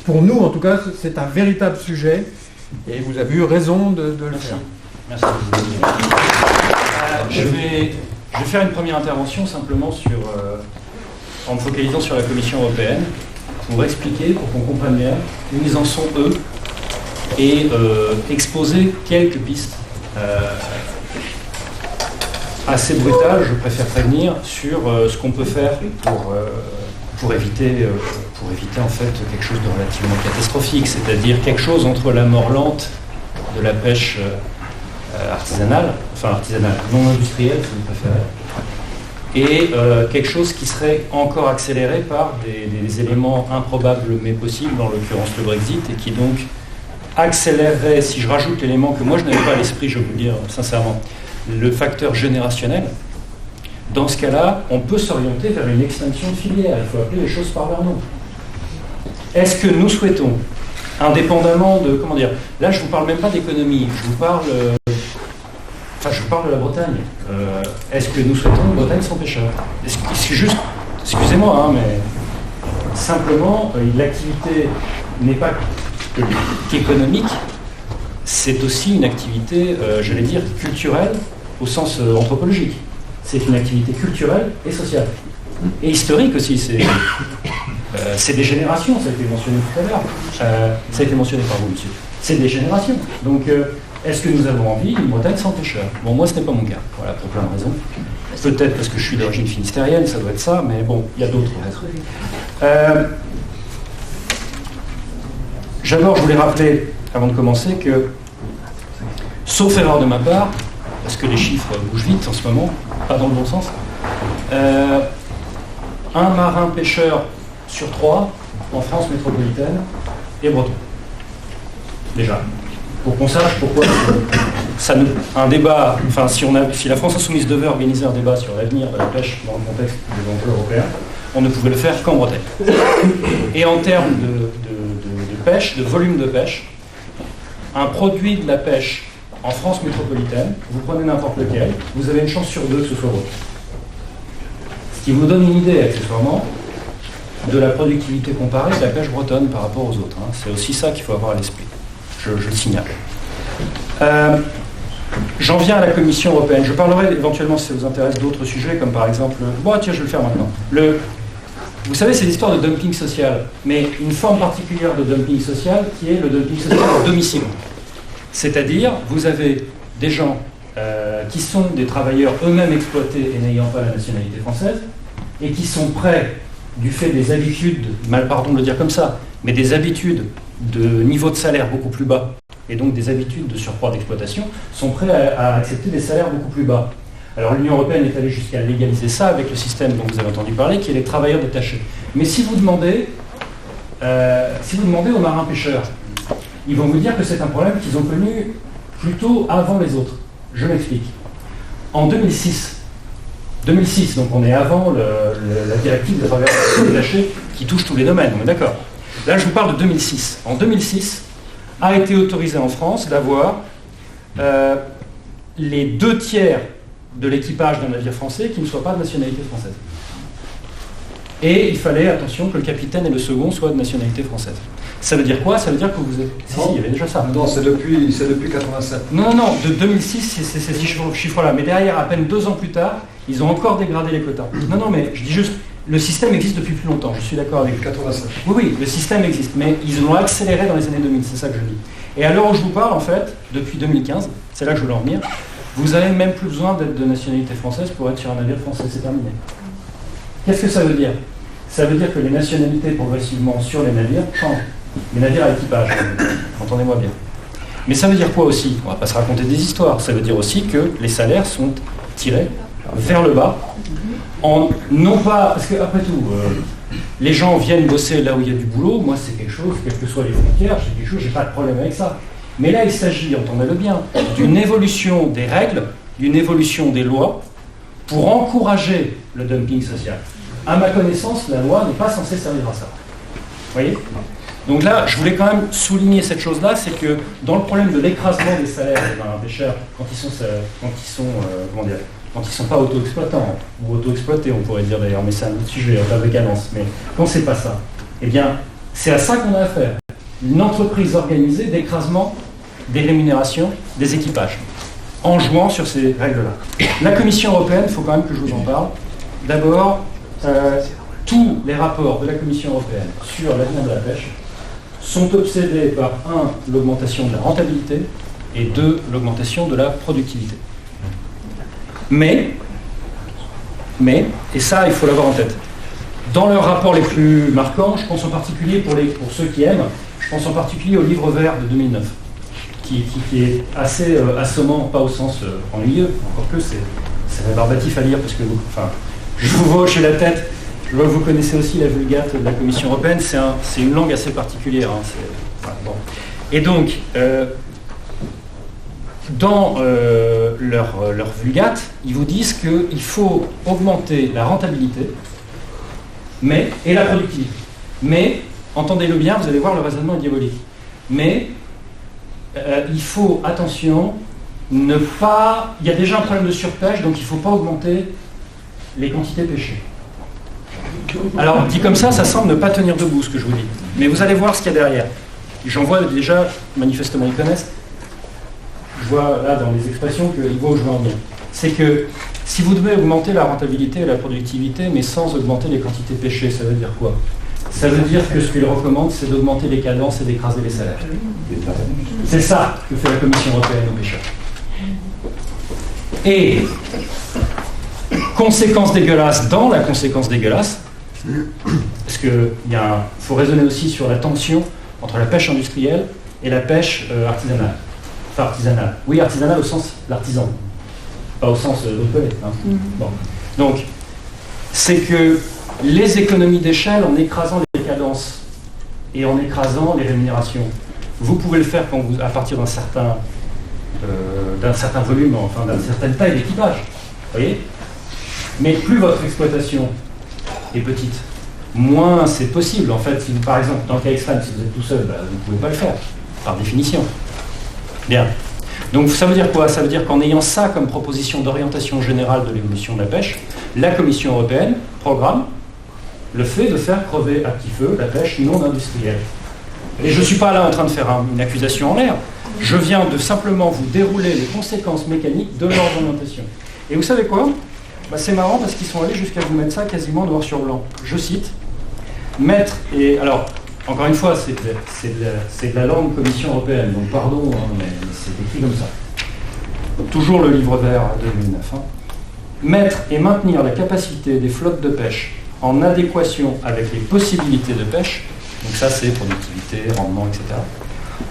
pour nous, en tout cas, c'est un véritable sujet, et vous avez eu raison de le faire. Merci. Je vais faire une première intervention simplement en me focalisant sur la Commission européenne pour expliquer, pour qu'on comprenne bien où ils en sont eux et exposer quelques pistes assez brutales, je préfère prévenir, sur ce qu'on peut faire pour éviter en fait quelque chose de relativement catastrophique, c'est-à-dire quelque chose entre la mort lente de la pêche artisanale, non industrielle si vous préférez, et quelque chose qui serait encore accéléré par des éléments improbables mais possibles, en l'occurrence le Brexit, et qui donc accélérerait, si je rajoute l'élément que moi je n'avais pas à l'esprit, je vais vous le dire sincèrement, le facteur générationnel. Dans ce cas-là, on peut s'orienter vers une extinction de filière, il faut appeler les choses par leur nom. Est-ce que nous souhaitons, indépendamment de, là je ne vous parle même pas d'économie, je vous parle de la Bretagne. Est-ce que nous souhaitons une Bretagne sans pêcheurs? C'est juste, excusez-moi, mais simplement, l'activité n'est pas qu'économique, c'est aussi une activité, j'allais dire, culturelle au sens anthropologique. C'est une activité culturelle et sociale. Et historique aussi. C'est des générations, ça a été mentionné tout à l'heure. Ça a été mentionné par vous, monsieur. C'est des générations. Donc, est-ce que nous avons envie d'une Bretagne sans pêcheurs? Bon, moi, ce n'est pas mon cas. Voilà, pour plein de raisons. Peut-être parce que je suis d'origine finistérienne, ça doit être ça, mais bon, il y a d'autres raisons. D'abord, je voulais rappeler, avant de commencer, que, sauf erreur de ma part, parce que les chiffres bougent vite en ce moment, pas dans le bon sens, un marin pêcheur sur 3 en France métropolitaine est breton. Déjà. Pour qu'on sache pourquoi un débat, enfin si la France Insoumise devait organiser un débat sur l'avenir de la pêche dans le contexte des enjeux européens, on ne pouvait le faire qu'en Bretagne. Et en termes de pêche, de volume de pêche, un produit de la pêche en France métropolitaine, vous prenez n'importe lequel, vous avez une chance sur 2 que ce soit votre. Ce qui vous donne une idée, accessoirement, de la productivité comparée de la pêche bretonne par rapport aux autres. C'est aussi ça qu'il faut avoir à l'esprit. Je le signale. J'en viens à la Commission européenne. Je parlerai éventuellement, si ça vous intéresse, d'autres sujets, comme par exemple... Bon, tiens, je vais le faire maintenant. Vous savez, c'est l'histoire de dumping social, mais une forme particulière de dumping social qui est le dumping social à domicile. C'est-à-dire, vous avez des gens qui sont des travailleurs eux-mêmes exploités et n'ayant pas la nationalité française, et qui sont prêts, du fait des habitudes, pardon de le dire comme ça, mais des habitudes de niveau de salaire beaucoup plus bas, et donc des habitudes de surcroît d'exploitation, sont prêts à accepter des salaires beaucoup plus bas. Alors l'Union européenne est allée jusqu'à légaliser ça avec le système dont vous avez entendu parler, qui est les travailleurs détachés. Mais si vous demandez aux marins pêcheurs, ils vont vous dire que c'est un problème qu'ils ont connu plutôt avant les autres. Je m'explique. En 2006, donc on est avant la directive des travailleurs détachés qui touche tous les domaines, on est d'accord. Là, je vous parle de 2006. En 2006, a été autorisé en France d'avoir les 2/3 de l'équipage d'un navire français qui ne soit pas de nationalité française. Et il fallait, attention, que le capitaine et le second soient de nationalité française. Ça veut dire quoi? Ça veut dire que vous êtes... Si, il y avait déjà ça. Non, c'est depuis 87. Non, de 2006, c'est ces chiffres-là. Mais derrière, à peine 2 ans plus tard, ils ont encore dégradé les quotas. Non, mais je dis juste, le système existe depuis plus longtemps, je suis d'accord avec vous. 87. Oui, le système existe, mais ils l'ont accéléré dans les années 2000, c'est ça que je dis. Et à l'heure où je vous parle, en fait, depuis 2015, c'est là que je veux en venir, vous n'avez même plus besoin d'être de nationalité française pour être sur un navire français, c'est terminé. Qu'est-ce que ça veut dire? Ça veut dire que les nationalités progressivement sur les navires changent. Les navires à équipage, entendez-moi bien. Mais ça veut dire quoi aussi? On ne va pas se raconter des histoires. Ça veut dire aussi que les salaires sont tirés vers le bas. Non pas, parce que après tout, les gens viennent bosser là où il y a du boulot. Moi, c'est quelque chose, quelles que soient les frontières, c'est quelque chose, j'ai pas de problème avec ça. Mais là, il s'agit, entendez-le bien, d'une évolution des règles, d'une évolution des lois pour encourager le dumping social. À ma connaissance, la loi n'est pas censée servir à ça. Vous voyez? Donc là, je voulais quand même souligner cette chose-là, c'est que dans le problème de l'écrasement des salaires des marins pêcheurs, quand ils sont pas auto-exploitants, ou auto-exploités, on pourrait dire d'ailleurs, mais c'est un autre sujet, pas de cadence, mais quand c'est pas ça, eh bien, c'est à ça qu'on a affaire. Une entreprise organisée d'écrasement des rémunérations des équipages, en jouant sur ces règles-là. La Commission européenne, il faut quand même que je vous en parle. D'abord, tous les rapports de la Commission européenne sur l'avenir de la pêche sont obsédés par 1, l'augmentation de la rentabilité, et 2, l'augmentation de la productivité. Mais, et ça il faut l'avoir en tête, dans leurs rapports les plus marquants, je pense en particulier pour ceux qui aiment, je pense en particulier au livre vert de 2009, qui est assez assommant, pas au sens ennuyeux, encore que c'est rébarbatif à lire, parce que je vous vois hocher la tête. Je vois que vous connaissez aussi la Vulgate de la Commission européenne, c'est une langue assez particulière. Bon. Et donc, dans leur Vulgate, ils vous disent qu'il faut augmenter la rentabilité et la productivité. Mais, entendez-le bien, vous allez voir, le raisonnement est diabolique. Mais, il faut, attention, ne pas... Il y a déjà un problème de surpêche, donc il ne faut pas augmenter les quantités pêchées. Alors, dit comme ça semble ne pas tenir debout, ce que je vous dis. Mais vous allez voir ce qu'il y a derrière. J'en vois déjà, manifestement ils connaissent, je vois là dans les expressions qu'ils voient où je veux en venir. C'est que si vous devez augmenter la rentabilité et la productivité, mais sans augmenter les quantités pêchées, ça veut dire quoi? Ça veut dire que ce qu'ils recommandent, c'est d'augmenter les cadences et d'écraser les salaires. C'est ça que fait la Commission européenne aux pêcheurs. Et, conséquence dégueulasse dans la conséquence dégueulasse, parce qu'il faut raisonner aussi sur la tension entre la pêche industrielle et la pêche artisanale. Enfin, artisanale. Oui, artisanale au sens l'artisan, pas au sens d'opérer. Bon. Donc, c'est que les économies d'échelle, en écrasant les cadences et en écrasant les rémunérations, vous pouvez le faire à partir d'un certain volume, enfin d'une certaine taille d'équipage. Vous voyez? Mais plus votre exploitation est petite, moins c'est possible. En fait, si vous, par exemple, dans le cas extrême, si vous êtes tout seul, vous ne pouvez pas le faire, par définition. Bien. Donc ça veut dire quoi? Ça veut dire qu'en ayant ça comme proposition d'orientation générale de l'évolution de la pêche, la Commission européenne programme le fait de faire crever à petit feu la pêche non industrielle. Et je ne suis pas là en train de faire une accusation en l'air. Je viens de simplement vous dérouler les conséquences mécaniques de leur orientation. Et vous savez quoi? C'est marrant parce qu'ils sont allés jusqu'à vous mettre ça quasiment noir sur blanc. Je cite, mettre, et alors, encore une fois, c'est de la langue Commission européenne, donc pardon, hein, mais c'est écrit comme ça. Toujours le livre vert 2009. Hein. Mettre et maintenir la capacité des flottes de pêche en adéquation avec les possibilités de pêche, donc ça c'est productivité, rendement, etc.,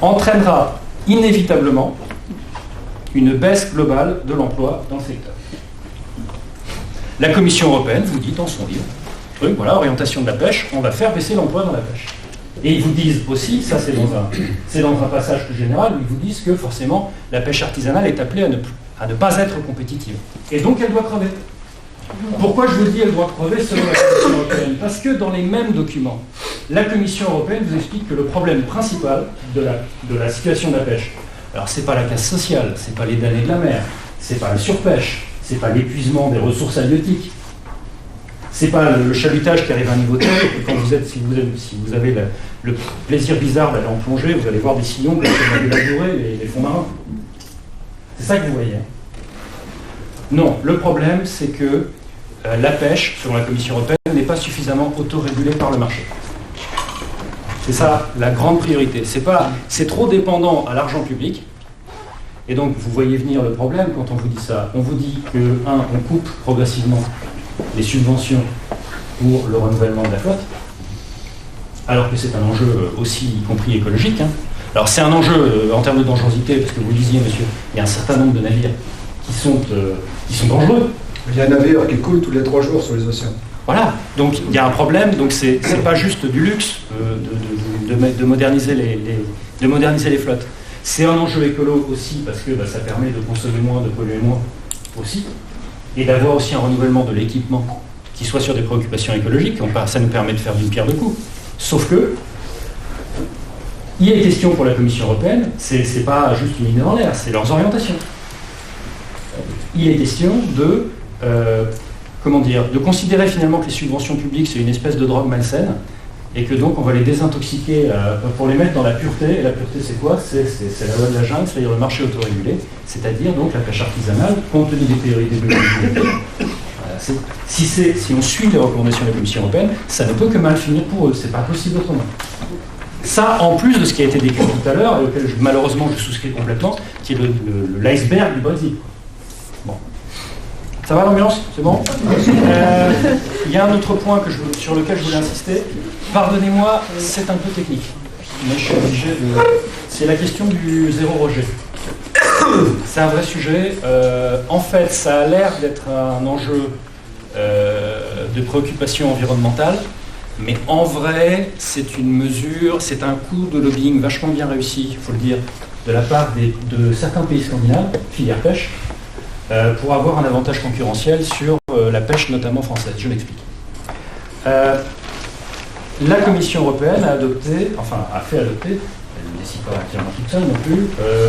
entraînera inévitablement une baisse globale de l'emploi dans le secteur. La Commission européenne vous dit dans son livre, voilà, orientation de la pêche, on va faire baisser l'emploi dans la pêche. Et ils vous disent aussi, ça c'est dans un passage plus général, où ils vous disent que forcément la pêche artisanale est appelée à ne pas être compétitive. Et donc elle doit crever. Pourquoi je vous dis elle doit crever selon la Commission européenne? Parce que dans les mêmes documents, la Commission européenne vous explique que le problème principal de la situation de la pêche, alors c'est pas la casse sociale, c'est pas les damnés de la mer, c'est pas la surpêche, c'est pas l'épuisement des ressources halieutiques, c'est pas le chalutage qui arrive à un niveau tel que quand si vous avez le plaisir bizarre d'aller en plongée, vous allez voir des sillons comme vous avez labouré les fonds marins. C'est ça que vous voyez. Non, le problème c'est que la pêche, selon la Commission européenne, n'est pas suffisamment autorégulée par le marché. C'est ça la grande priorité. C'est trop dépendant à l'argent public. Et donc vous voyez venir le problème quand on vous dit ça. On vous dit que, on coupe progressivement les subventions pour le renouvellement de la flotte, alors que c'est un enjeu aussi, y compris écologique. Hein. Alors c'est un enjeu en termes de dangerosité, parce que vous le disiez, monsieur, il y a un certain nombre de navires qui sont dangereux. Il y a un navire qui coule tous les 3 jours sur les océans. Voilà, donc il y a un problème, donc c'est pas juste du luxe de moderniser les flottes. C'est un enjeu écolo aussi, parce que ça permet de consommer moins, de polluer moins aussi, et d'avoir aussi un renouvellement de l'équipement qui soit sur des préoccupations écologiques. Ça nous permet de faire d'une pierre deux coups. Sauf que, il est question pour la Commission européenne, c'est pas juste une ligne dans l'air, c'est leurs orientations. Il est question de considérer finalement que les subventions publiques c'est une espèce de drogue malsaine, et que donc on va les désintoxiquer pour les mettre dans la pureté. Et la pureté c'est quoi? C'est la loi de la jungle, c'est-à-dire le marché autorégulé, c'est-à-dire donc la pêche artisanale, compte tenu des priorités de l'humanité. Si on suit les recommandations de la Commission européenne, ça ne peut que mal finir pour eux, c'est pas possible autrement. Ça, en plus de ce qui a été décrit tout à l'heure, et auquel malheureusement je souscris complètement, qui est l'iceberg du Brexit. Bon. Ça va l'ambiance? C'est bon? Il y a un autre point sur lequel je voulais insister. Pardonnez-moi, c'est un peu technique, mais je suis obligé de... C'est la question du zéro rejet. C'est un vrai sujet. En fait, ça a l'air d'être un enjeu de préoccupation environnementale, mais en vrai, c'est une mesure, c'est un coup de lobbying vachement bien réussi, il faut le dire, de la part de certains pays scandinaves, filière pêche, pour avoir un avantage concurrentiel sur la pêche notamment française. Je m'explique. La Commission européenne a fait adopter, elle ne décide pas entièrement toute seule non plus,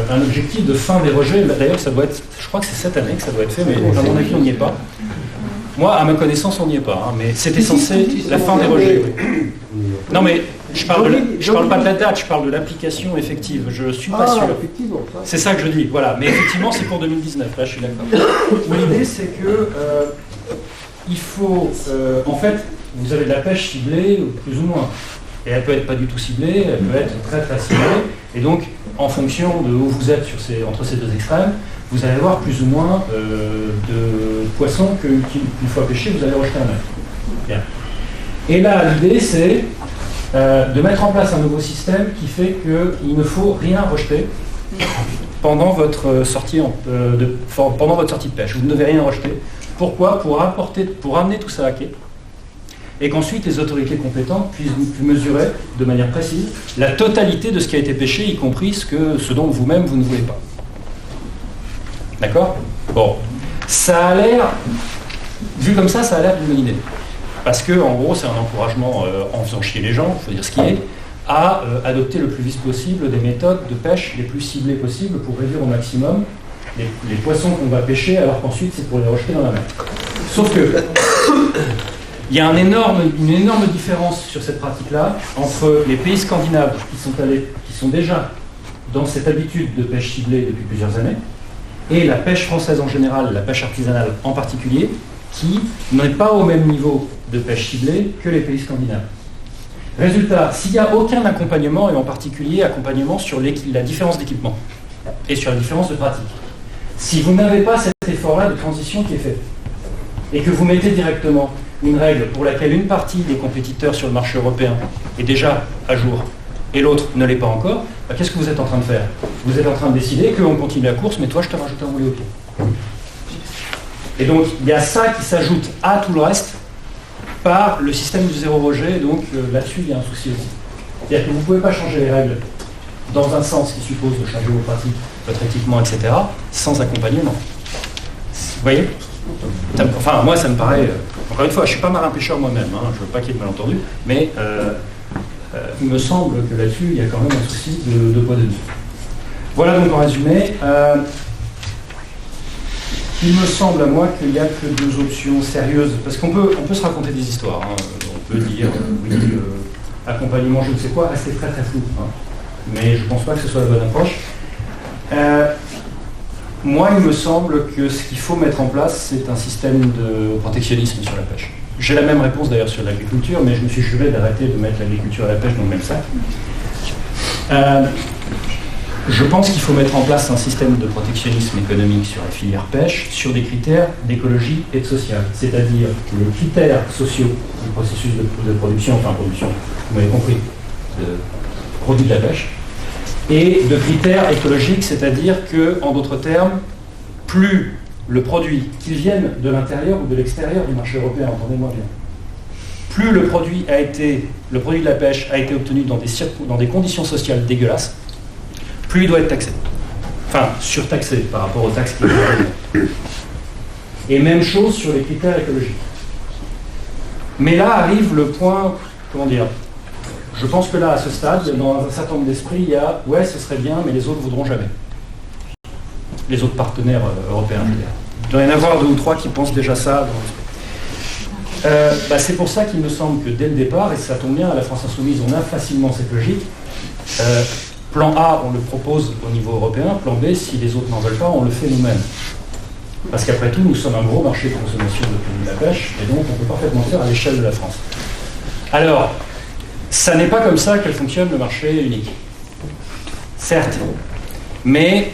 un objectif de fin des rejets. D'ailleurs, ça doit être, je crois que c'est cette année que ça doit être fait, mais à mon avis, on n'y est pas. Moi, à ma connaissance, on n'y est pas, hein, mais c'était censé la fin des rejets. Oui. Non, mais je parle pas de la date, je parle de l'application effective. Je suis pas sûr. C'est ça que je dis. Voilà, mais effectivement, c'est pour 2019. Là, je suis d'accord. L'idée, c'est que il faut, en fait, vous avez de la pêche ciblée, plus ou moins. Et elle peut être pas du tout ciblée, elle peut être très très ciblée. Et donc, en fonction de où vous êtes entre ces deux extrêmes, vous allez avoir plus ou moins de poissons qu'une fois pêchés, vous allez rejeter un œuf. Bien. Et là, l'idée, c'est de mettre en place un nouveau système qui fait qu'il ne faut rien rejeter pendant votre sortie de pêche. Vous ne devez rien rejeter. Pourquoi? Pour amener tout ça à quai. Et qu'ensuite les autorités compétentes puissent mesurer de manière précise la totalité de ce qui a été pêché, y compris ce dont vous-même vous ne voulez pas. D'accord? Bon. Ça a l'air, vu comme ça a l'air d'une bonne idée. Parce que, en gros, c'est un encouragement, en faisant chier les gens, il faut dire ce qui est, à adopter le plus vite possible des méthodes de pêche les plus ciblées possibles pour réduire au maximum les poissons qu'on va pêcher, alors qu'ensuite c'est pour les rejeter dans la mer. Sauf que il y a une énorme différence sur cette pratique-là entre les pays scandinaves qui sont déjà dans cette habitude de pêche ciblée depuis plusieurs années, et la pêche française en général, la pêche artisanale en particulier, qui n'est pas au même niveau de pêche ciblée que les pays scandinaves. Résultat, s'il n'y a aucun accompagnement, et en particulier accompagnement sur la différence d'équipement et sur la différence de pratique, si vous n'avez pas cet effort-là de transition qui est fait, et que vous mettez directement une règle pour laquelle une partie des compétiteurs sur le marché européen est déjà à jour et l'autre ne l'est pas encore, bah, qu'est-ce que vous êtes en train de faire? Vous êtes en train de décider qu'on continue la course, mais toi je te rajoute un roulet au pied. Et donc il y a ça qui s'ajoute à tout le reste par le système du zéro rejet, donc là-dessus il y a un souci aussi. C'est-à-dire que vous ne pouvez pas changer les règles dans un sens qui suppose de changer vos pratiques, votre équipement, etc., sans accompagnement. Vous voyez? Enfin, moi, ça me paraît... encore une fois, je ne suis pas marin-pêcheur moi-même, hein, je ne veux pas qu'il y ait de malentendu, mais il me semble que là-dessus, il y a quand même un souci de poids de vie. Voilà donc en résumé. Il me semble à moi qu'il n'y a que deux options sérieuses, parce qu'on peut se raconter des histoires. Hein. On peut dire, oui, accompagnement, je ne sais quoi, c'est très très flou. Hein. Mais je ne pense pas que ce soit la bonne approche. Moi, il me semble que ce qu'il faut mettre en place, c'est un système de protectionnisme sur la pêche. J'ai la même réponse d'ailleurs sur l'agriculture, mais je me suis juré d'arrêter de mettre l'agriculture et la pêche dans le même sac. Je pense qu'il faut mettre en place un système de protectionnisme économique sur la filière pêche, sur des critères d'écologie et de social. C'est-à-dire les critères sociaux du processus de production, enfin production, vous m'avez compris, de produits de la pêche, et de critères écologiques, c'est-à-dire que, en d'autres termes, plus le produit, qu'il vienne de l'intérieur ou de l'extérieur du marché européen, entendez-moi bien, plus le produit de la pêche a été obtenu dans des conditions sociales dégueulasses, plus il doit être taxé. Enfin, surtaxé par rapport aux taxes qu'il doit payer. Et même chose sur les critères écologiques. Mais là arrive le point, comment dire, je pense que là, à ce stade, dans un certain nombre d'esprits, il y a « ouais, ce serait bien, mais les autres ne voudront jamais ». Les autres partenaires européens, je veux dire. Il doit y en avoir deux ou trois qui pensent déjà ça. C'est pour ça qu'il me semble que dès le départ, et ça tombe bien, à la France Insoumise, on a facilement cette logique. Plan A, on le propose au niveau européen. Plan B, si les autres n'en veulent pas, on le fait nous-mêmes. Parce qu'après tout, nous sommes un gros marché de consommation de produits de la pêche, et donc on peut parfaitement faire à l'échelle de la France. Alors, ça n'est pas comme ça qu'elle fonctionne le marché unique. Certes, mais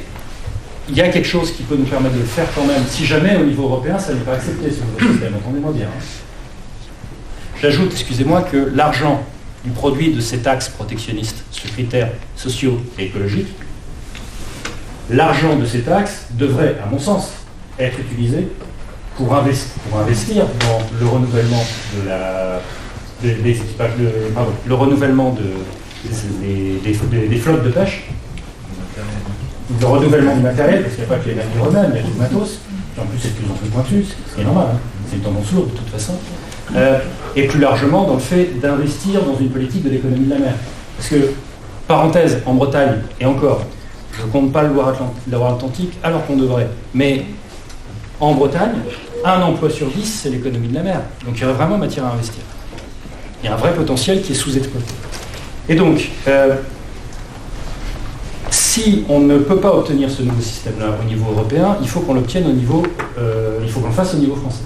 il y a quelque chose qui peut nous permettre de le faire quand même, si jamais au niveau européen ça n'est pas accepté ce nouveau système, entendez-moi bien. J'ajoute, excusez-moi, que l'argent du produit de ces taxes protectionnistes sur critères sociaux et écologiques, l'argent de ces taxes devrait, à mon sens, être utilisé pour investir dans le renouvellement le renouvellement des flottes de pêche, le renouvellement du matériel, parce qu'il n'y a pas que les navires eux-mêmes, il y a du matos, et en plus c'est de plus en plus pointu, c'est normal, hein, c'est une tendance lourde de toute façon, et plus largement dans le fait d'investir dans une politique de l'économie de la mer. Parce que, parenthèse, en Bretagne, et encore, je ne compte pas le Loire-Atlantique alors qu'on devrait, mais en Bretagne, un emploi sur 10, c'est l'économie de la mer, donc il y aurait vraiment matière à investir. Il y a un vrai potentiel qui est sous-exploité. Et donc, si on ne peut pas obtenir ce nouveau système-là au niveau européen, il faut qu'on l'obtienne au niveau, il faut qu'on le fasse au niveau français.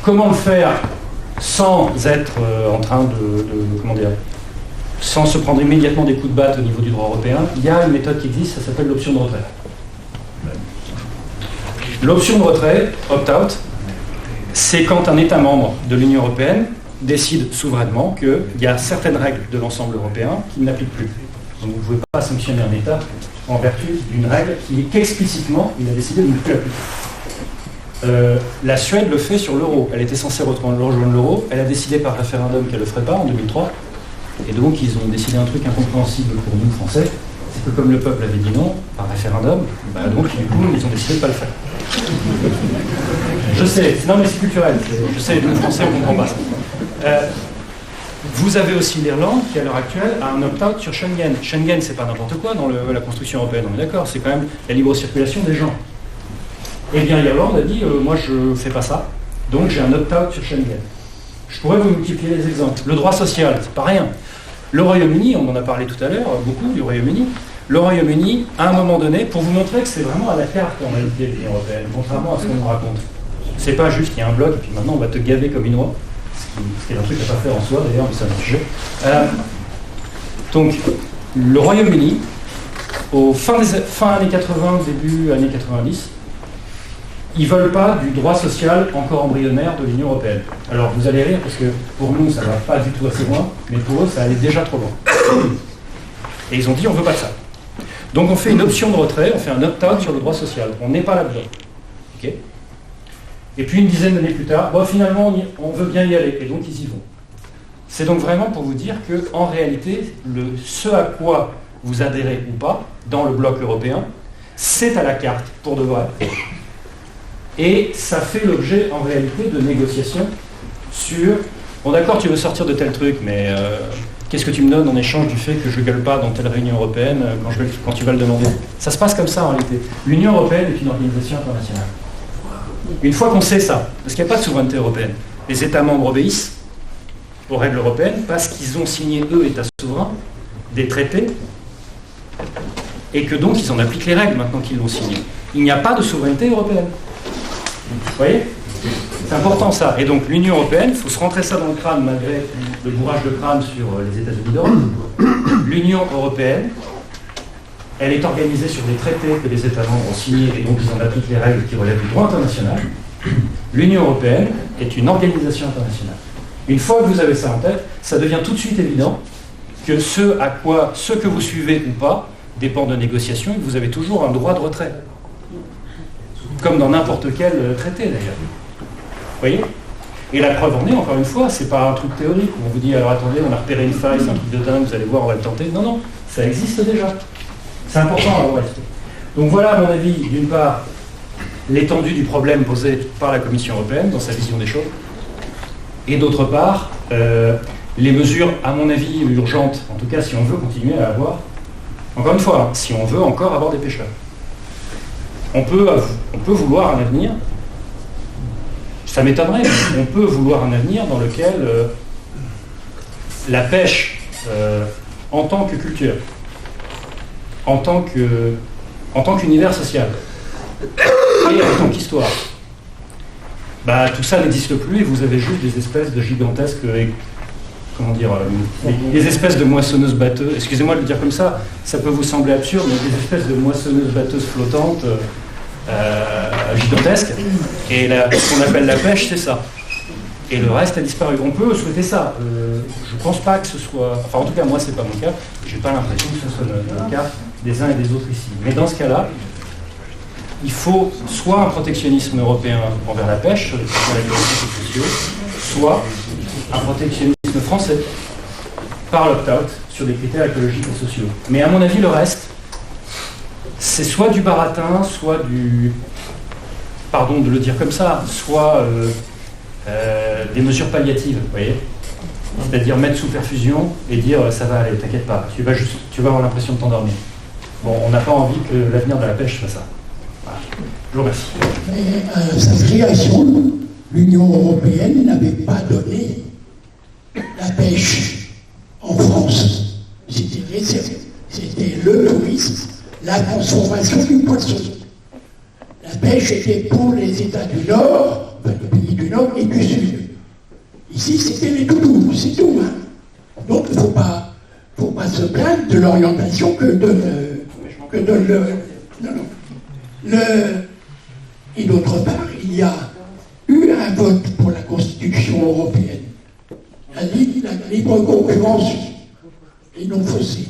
Comment le faire sans être en train comment dire, sans se prendre immédiatement des coups de batte au niveau du droit européen? Il y a une méthode qui existe, ça s'appelle l'option de retrait. L'option de retrait, opt-out, c'est quand un État membre de l'Union européenne décide souverainement qu'il y a certaines règles de l'ensemble européen qui ne l'appliquent plus. Donc vous ne pouvez pas sanctionner un État en vertu d'une règle qu'explicitement il a décidé de ne plus appliquer. La Suède le fait sur l'euro. Elle était censée rejoindre l'euro. Elle a décidé par référendum qu'elle ne le ferait pas en 2003. Et donc ils ont décidé un truc incompréhensible pour nous, Français. C'est que comme le peuple avait dit non par référendum, donc du coup ils ont décidé de ne pas le faire. Je sais, non mais c'est culturel. Je sais, nous Français on ne comprend pas ça. Vous avez aussi l'Irlande qui à l'heure actuelle a un opt-out sur Schengen. Schengen c'est pas n'importe quoi dans la construction européenne, on est d'accord, c'est quand même la libre circulation des gens. Eh bien l'Irlande a dit moi je fais pas ça, donc j'ai un opt-out sur Schengen. Je pourrais vous multiplier les exemples. Le droit social, c'est pas rien. Le Royaume-Uni, on en a parlé tout à l'heure, beaucoup du Royaume-Uni. le Royaume-Uni, à un moment donné, pour vous montrer que c'est vraiment à la carte en réalité l'Union européenne, contrairement à ce qu'on nous raconte. C'est pas juste qu'il y a un bloc et puis maintenant on va te gaver comme une oie, ce qui est un truc à pas faire en soi d'ailleurs, mais c'est un autre sujet. Donc, le Royaume-Uni, au fin années 80, début années 90, ils veulent pas du droit social encore embryonnaire de l'Union européenne. Alors vous allez rire parce que pour nous ça va pas du tout assez loin, mais pour eux ça allait déjà trop loin. Et ils ont dit on veut pas de ça. Donc on fait une option de retrait, on fait un opt-out sur le droit social. On n'est pas là-dedans. Okay. Et puis une dizaine d'années plus tard, bon, finalement on veut bien y aller, et donc ils y vont. C'est donc vraiment pour vous dire que en réalité, ce à quoi vous adhérez ou pas dans le bloc européen, c'est à la carte pour de vrai. Et ça fait l'objet en réalité de négociations sur bon d'accord, tu veux sortir de tel truc, mais qu'est-ce que tu me donnes en échange du fait que je gueule pas dans telle réunion européenne quand tu vas le demander? Ça se passe comme ça en réalité. L'Union européenne est une organisation internationale. Une fois qu'on sait ça, parce qu'il n'y a pas de souveraineté européenne, les États membres obéissent aux règles européennes parce qu'ils ont signé, eux, États souverains, des traités, et que donc ils en appliquent les règles maintenant qu'ils l'ont signé. Il n'y a pas de souveraineté européenne. Vous voyez? C'est important ça. Et donc l'Union européenne, il faut se rentrer ça dans le crâne malgré le bourrage de crâne sur les États-Unis d'Europe. L'Union européenne, elle est organisée sur des traités que les États membres ont signés et donc ils en appliquent les règles qui relèvent du droit international. L'Union européenne est une organisation internationale. Une fois que vous avez ça en tête, ça devient tout de suite évident que ce que vous suivez ou pas dépend de négociations et que vous avez toujours un droit de retrait. Comme dans n'importe quel traité d'ailleurs. Vous voyez? Et la preuve en est, encore une fois, c'est pas un truc théorique où on vous dit alors attendez, on a repéré une faille, c'est un truc de dingue, vous allez voir, on va le tenter. Non, non, ça existe déjà. C'est important à avoir respect. Donc voilà, à mon avis, d'une part, l'étendue du problème posé par la Commission européenne dans sa vision des choses, et d'autre part, les mesures, à mon avis, urgentes, en tout cas si on veut continuer à avoir, encore une fois, si on veut encore avoir des pêcheurs. On peut vouloir un avenir, ça m'étonnerait, mais on peut vouloir un avenir dans lequel la pêche en tant que culture, en tant qu'univers social et en tant qu'histoire, bah, tout ça n'existe plus et vous avez juste des espèces de gigantesques, comment dire, des espèces de moissonneuses batteuses, excusez-moi de le dire comme ça peut vous sembler absurde, mais des espèces de moissonneuses batteuses flottantes gigantesques, et ce qu'on appelle la pêche, c'est ça. Et le reste a disparu. On peut souhaiter ça. Je ne pense pas que ce soit... Enfin, en tout cas, moi, c'est pas mon cas. Je n'ai pas l'impression que ce soit le cas des uns et des autres ici. Mais dans ce cas-là, il faut soit un protectionnisme européen envers la pêche, sur les critères écologiques et sociaux, soit un protectionnisme français par l'opt-out sur des critères écologiques et sociaux. Mais à mon avis, le reste, c'est soit du baratin, soit du... Pardon de le dire comme ça, soit des mesures palliatives, vous voyez, c'est-à-dire mettre sous perfusion et dire ça va aller, t'inquiète pas, tu vas avoir l'impression de t'endormir. Bon, on n'a pas envie que l'avenir de la pêche soit ça. Voilà. Je vous remercie. Mais à sa création, l'Union européenne n'avait pas donné la pêche en France. C'était réservé. C'était le tourisme, la transformation du poisson. La pêche était pour les États du Nord, les pays du Nord et du Sud. Ici, c'était les doudous, c'est tout. Hein. Donc, il ne faut pas se plaindre de l'orientation que donne le... Non. Et d'autre part, il y a eu un vote pour la Constitution européenne. La libre concurrence est non faussée.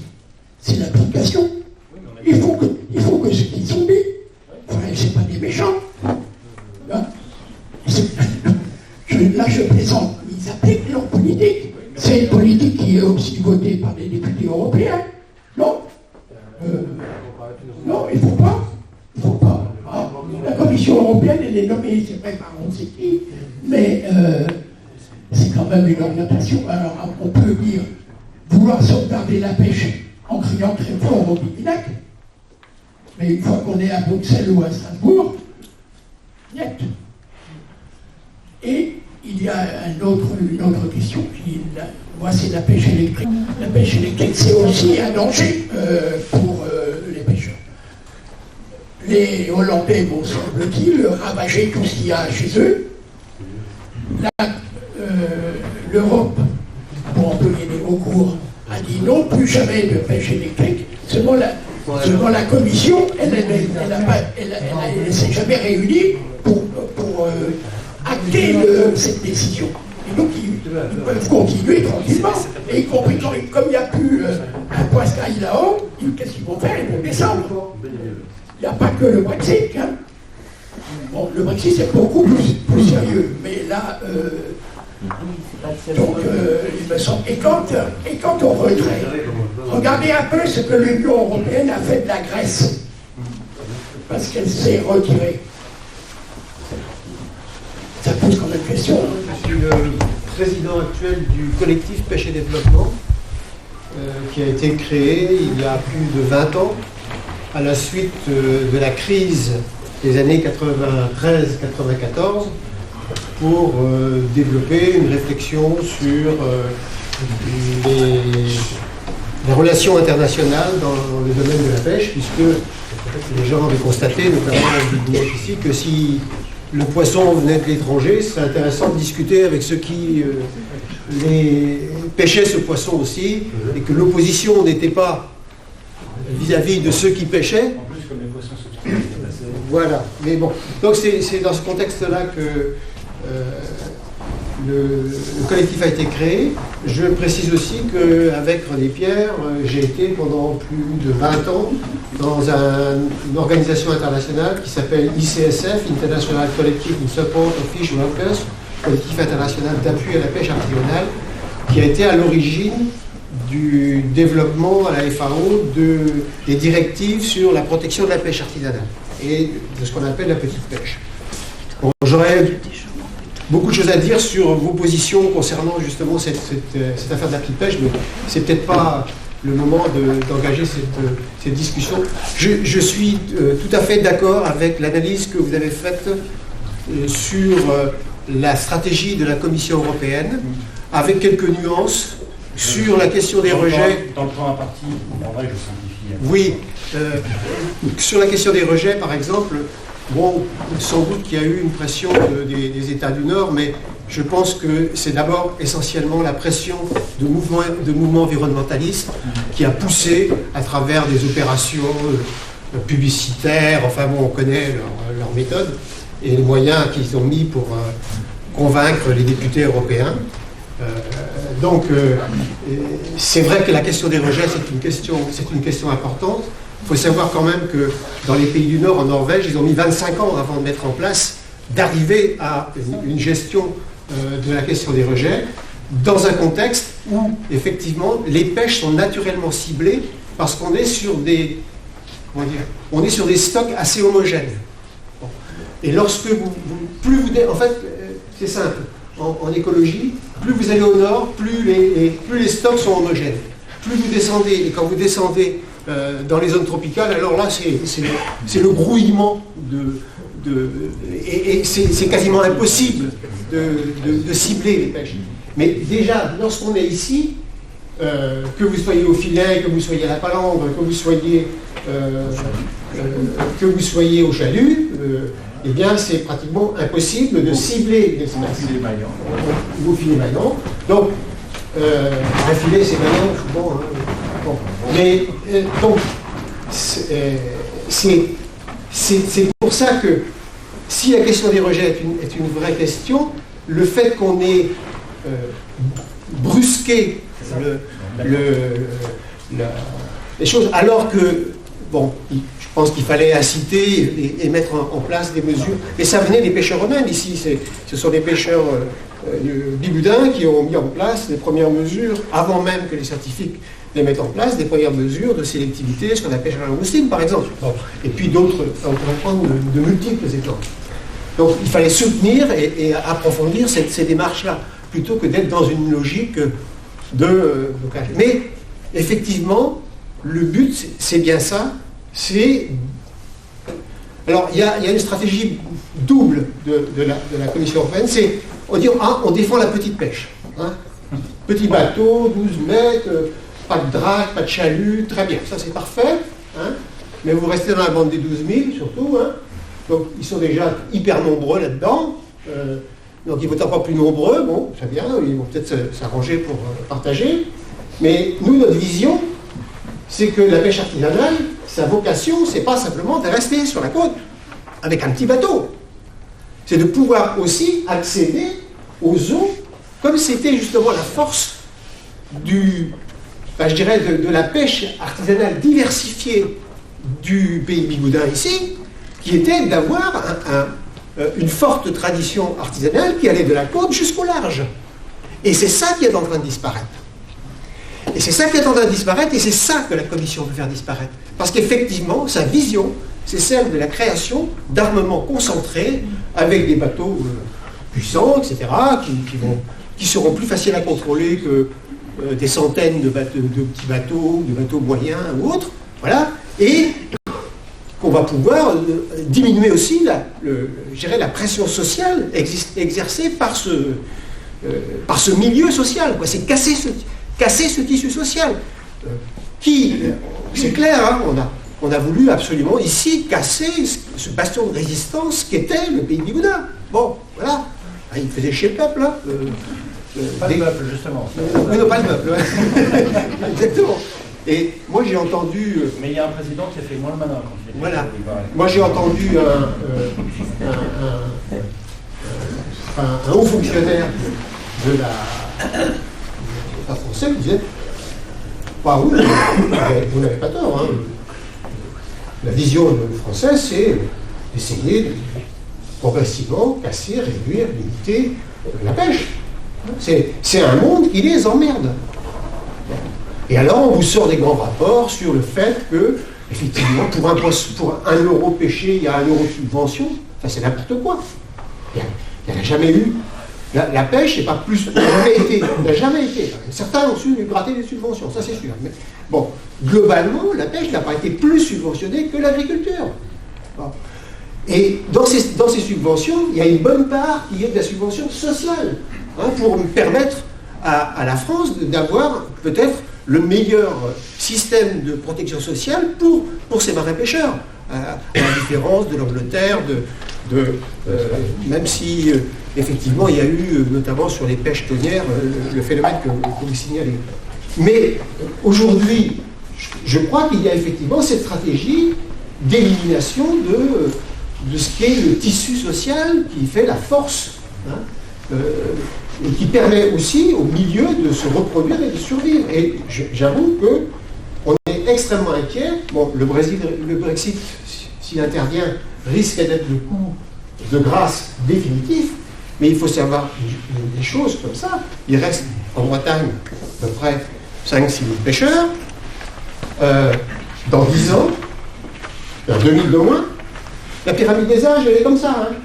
C'est l'application. Il faut que ceux qui sont dit, c'est pas des méchants. Là, je plaisante. Ils appliquent leur politique. C'est une politique qui est aussi votée par les députés européens. Non. Non, il ne faut pas. Il faut pas. Ah, la Commission européenne, elle est nommée, c'est vrai, par on sait qui, mais c'est quand même une orientation. Alors, on peut dire vouloir sauvegarder la pêche en criant très fort au Bibilac, mais une fois qu'on est à Bruxelles ou à Strasbourg, net. Et il y a une autre question moi c'est la pêche électrique. La pêche électrique c'est aussi un danger pour les Hollandais vont, semble-t-il, ravager tout ce qu'il y a chez eux. L'Europe, pour employer des mots courts, a dit non, plus jamais de pêche électrique. Seulement la Commission, elle ne s'est jamais réunie pour acter cette décision. Et donc ils peuvent continuer tranquillement. Et y compris comme il n'y a plus un poiscaille là-haut, qu'est-ce qu'ils vont faire? Ils vont descendre. Il n'y a pas que le Brexit. Hein. Bon, le Brexit c'est beaucoup plus sérieux. Mais là, donc il me semble. Et quand on retrait, regardez un peu ce que l'Union européenne a fait de la Grèce. Parce qu'elle s'est retirée. Ça pose quand même question. Je suis le président actuel du collectif Pêche et Développement, qui a été créé il y a plus de 20 ans, à la suite de la crise des années 93-94, pour développer une réflexion sur les relations internationales dans le domaine de la pêche, puisque les gens avaient constaté, notamment ici, que si le poisson venait de l'étranger, c'est intéressant de discuter avec ceux qui pêchaient ce poisson aussi, et que l'opposition n'était pas vis-à-vis de ceux qui pêchaient. En plus, comme les poissons se Voilà. Mais bon, donc c'est dans ce contexte-là que le collectif a été créé. Je précise aussi qu'avec René Pierre, j'ai été pendant plus de 20 ans dans une organisation internationale qui s'appelle ICSF, International Collective in Support of Fish Workers, collectif international d'appui à la pêche artisanale, qui a été à l'origine du développement à la FAO des directives sur la protection de la pêche artisanale et de ce qu'on appelle la petite pêche. Bon, j'aurais beaucoup de choses à dire sur vos positions concernant justement cette affaire de la petite pêche, mais c'est peut-être pas le moment d'engager cette discussion. Je suis tout à fait d'accord avec l'analyse que vous avez faite sur la stratégie de la Commission européenne, avec quelques nuances sur la question des rejets. Dans le plan à partie, en vrai, je simplifie. Oui, sur la question des rejets, par exemple, bon, sans doute qu'il y a eu une pression des États du Nord, mais je pense que c'est d'abord essentiellement la pression de mouvements environnementalistes qui a poussé à travers des opérations publicitaires, enfin bon, on connaît leur méthode, et les moyens qu'ils ont mis pour convaincre les députés européens. Donc, c'est vrai que la question des rejets, c'est une question importante. Il faut savoir quand même que dans les pays du Nord, en Norvège, ils ont mis 25 ans avant de mettre en place, d'arriver à une gestion de la question des rejets, dans un contexte où, effectivement, les pêches sont naturellement ciblées parce qu'on est sur des stocks assez homogènes. Bon. Et lorsque en fait, c'est simple, en écologie, plus vous allez au nord, plus les stocks sont homogènes. Plus vous descendez, et quand vous descendez dans les zones tropicales, alors là, c'est le grouillement et c'est quasiment impossible de cibler les pêches. Mais déjà, lorsqu'on est ici, que vous soyez au filet, que vous soyez à la palangre, que vous soyez au chalut, eh bien, c'est pratiquement impossible de cibler les espèces. Vous filez maillant. Donc, un filet, c'est maillant, souvent. Hein. Bon. Mais, donc, c'est pour ça que, si la question des rejets est une vraie question, le fait qu'on ait brusqué les choses, alors que, bon, je pense qu'il fallait inciter et mettre en place des mesures. Et ça venait des pêcheurs eux-mêmes ici. Ce sont des pêcheurs bigoudins qui ont mis en place les premières mesures, avant même que les scientifiques les mettent en place, des premières mesures de sélectivité, ce qu'on appelle la langoustine, par exemple. Bon. Et puis d'autres, on pourrait prendre de multiples exemples. Donc il fallait soutenir et approfondir ces démarches-là, plutôt que d'être dans une logique de blocage. Mais effectivement, le but, c'est bien ça. Alors, il y a une stratégie double de la Commission européenne. C'est, on défend la petite pêche. Hein. Petit bateau, 12 mètres, pas de drague, pas de chalut, très bien, ça c'est parfait. Hein. mais vous restez dans la bande des 12 000 surtout, hein. Donc ils sont déjà hyper nombreux là-dedans, donc ils vont être encore plus nombreux, bon, très bien, ils vont peut-être s'arranger pour partager, mais nous, notre vision, c'est que la pêche artisanale, sa vocation, c'est pas simplement de rester sur la côte avec un petit bateau, c'est de pouvoir aussi accéder aux eaux, comme c'était justement la force je dirais de la pêche artisanale diversifiée du pays bigoudin ici, qui était d'avoir une forte tradition artisanale qui allait de la côte jusqu'au large. Et c'est ça qui est en train de disparaître. Et c'est ça qui est en train de disparaître, et c'est ça que la Commission veut faire disparaître. Parce qu'effectivement, sa vision, c'est celle de la création d'armements concentrés avec des bateaux puissants, etc., qui seront plus faciles à contrôler que des centaines de petits bateaux, de bateaux moyens ou autres, voilà, et qu'on va pouvoir diminuer aussi la pression sociale exercée par ce milieu social. C'est casser ce tissu social c'est clair, hein, on a voulu absolument ici casser ce bastion de résistance qu'était le pays bigoudin. Bon, voilà, il faisait chier le peuple, hein. Pas le peuple, justement. Oui, non, pas le peuple. Exactement. Et moi, j'ai entendu... Mais il y a un président qui a fait moins le malin quand il était... Voilà. Moi, j'ai entendu un haut fonctionnaire de la français qui disait « Bah oui, vous n'avez pas tort. Hein. La vision française, c'est d'essayer de progressivement casser, réduire, limiter la pêche. C'est un monde qui les emmerde. Et alors, on vous sort des grands rapports sur le fait que, effectivement, pour 1 euro pêché, il y a 1 euro de subvention. Enfin, c'est n'importe quoi. Il n'y en a jamais eu. La pêche n'est pas plus... n'a jamais été. Certains ont su gratter des subventions, ça c'est sûr. Mais, bon, globalement, la pêche n'a pas été plus subventionnée que l'agriculture. Bon. Et dans ces subventions, il y a une bonne part qui est de la subvention sociale, hein, pour permettre à la France d'avoir peut-être le meilleur système de protection sociale pour ces marins pêcheurs, à la différence de l'Angleterre, même si effectivement il y a eu, notamment sur les pêches tonnières, le phénomène que vous signalez. Mais aujourd'hui, je crois qu'il y a effectivement cette stratégie d'élimination de ce qui est le tissu social qui fait la force, hein, et qui permet aussi au milieu de se reproduire et de survivre. Et j'avoue qu'on est extrêmement inquiet. Bon, le Brexit, s'il intervient, risque d'être le coup de grâce définitif, mais il faut savoir des choses comme ça. Il reste en Bretagne à peu près 5 000 à 6 000 pêcheurs. Dans 10 ans, il y en a 2000 de moins. La pyramide des âges, elle est comme ça. Hein.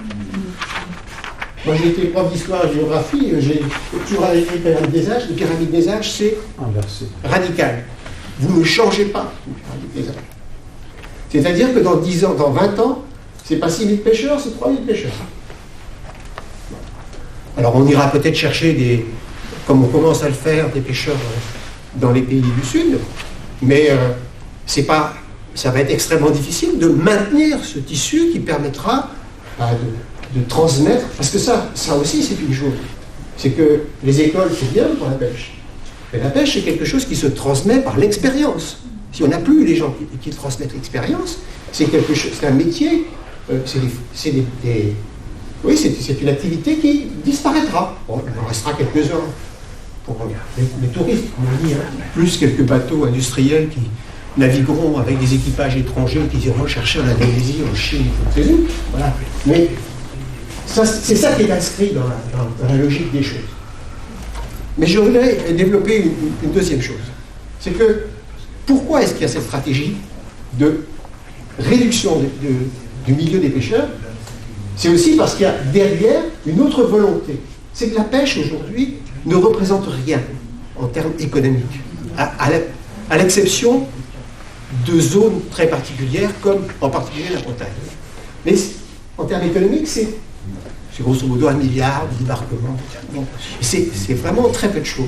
Moi, j'ai été prof d'histoire et géographie, j'ai toujours avec les pyramides des âges. Les pyramides des âges, c'est radical. Vous ne changez pas une pyramide des âges. C'est-à-dire que dans 10 ans, dans 20 ans, c'est pas 6 000 pêcheurs, c'est 3 000 pêcheurs. Alors, on ira peut-être chercher comme on commence à le faire, des pêcheurs dans les pays du Sud, mais ça va être extrêmement difficile de maintenir ce tissu qui permettra de transmettre, parce que ça aussi c'est une chose, c'est que les écoles c'est bien pour la pêche, mais la pêche c'est quelque chose qui se transmet par l'expérience. Si on n'a plus les gens qui transmettent l'expérience, c'est un métier, c'est une activité qui disparaîtra. Bon, il en restera quelques-uns pour les touristes, comme on dit, hein, plus quelques bateaux industriels qui navigueront avec des équipages étrangers qui iront chercher en Indonésie, en Chine, etc. Voilà. Mais c'est ça qui est inscrit dans la logique des choses. Mais je voudrais développer une deuxième chose. C'est que pourquoi est-ce qu'il y a cette stratégie de réduction du milieu des pêcheurs? C'est aussi parce qu'il y a derrière une autre volonté. C'est que la pêche aujourd'hui ne représente rien en termes économiques, à l'exception de zones très particulières, comme en particulier la Bretagne. Mais en termes économiques, c'est grosso modo 1 milliard de débarquements. C'est vraiment très peu de choses.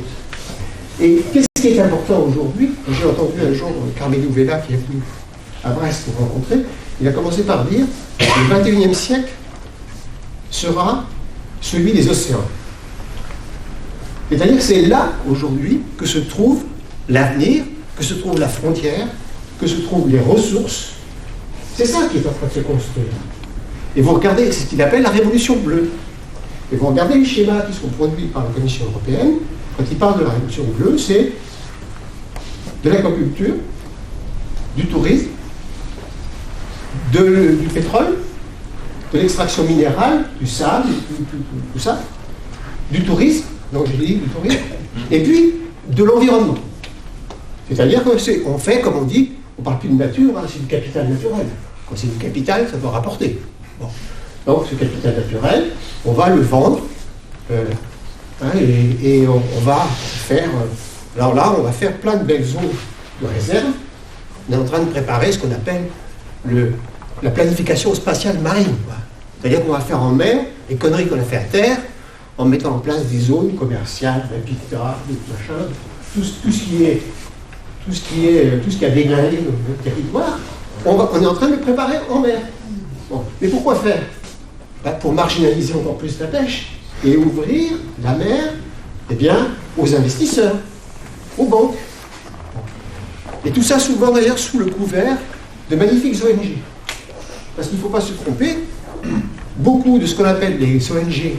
Et qu'est-ce qui est important aujourd'hui? J'ai entendu un jour Carmelo Vela qui est venu à Brest pour rencontrer, il a commencé par dire que le 21e siècle sera celui des océans. C'est-à-dire que c'est là, aujourd'hui, que se trouve l'avenir, que se trouve la frontière, que se trouvent les ressources. C'est ça qui est en train de se construire. Et vous regardez, c'est ce qu'il appelle la révolution bleue. Et vous regardez les schémas qui sont produits par la Commission européenne, quand ils parlent de la révolution bleue, c'est de l'aquaculture, du tourisme, du pétrole, de l'extraction minérale, du sable, tout ça, du tourisme, donc je dis du tourisme, et puis de l'environnement. C'est-à-dire qu'on fait, comme on dit, on ne parle plus de nature, hein, c'est du capital naturel. Quand c'est du capital, ça doit rapporter. Bon. Donc ce capital naturel, on va le vendre, et on va faire... alors là, on va faire plein de belles zones de réserve. On est en train de préparer ce qu'on appelle la planification spatiale marine. C'est-à-dire qu'on va faire en mer les conneries qu'on a fait à terre, en mettant en place des zones commerciales, etc., tout ce qui a dégradé notre territoire, on est en train de le préparer en mer. Bon. Mais pourquoi faire? Pour marginaliser encore plus la pêche et ouvrir la mer, aux investisseurs, aux banques. Et tout ça souvent d'ailleurs sous le couvert de magnifiques ONG. Parce qu'il ne faut pas se tromper, beaucoup de ce qu'on appelle les ONG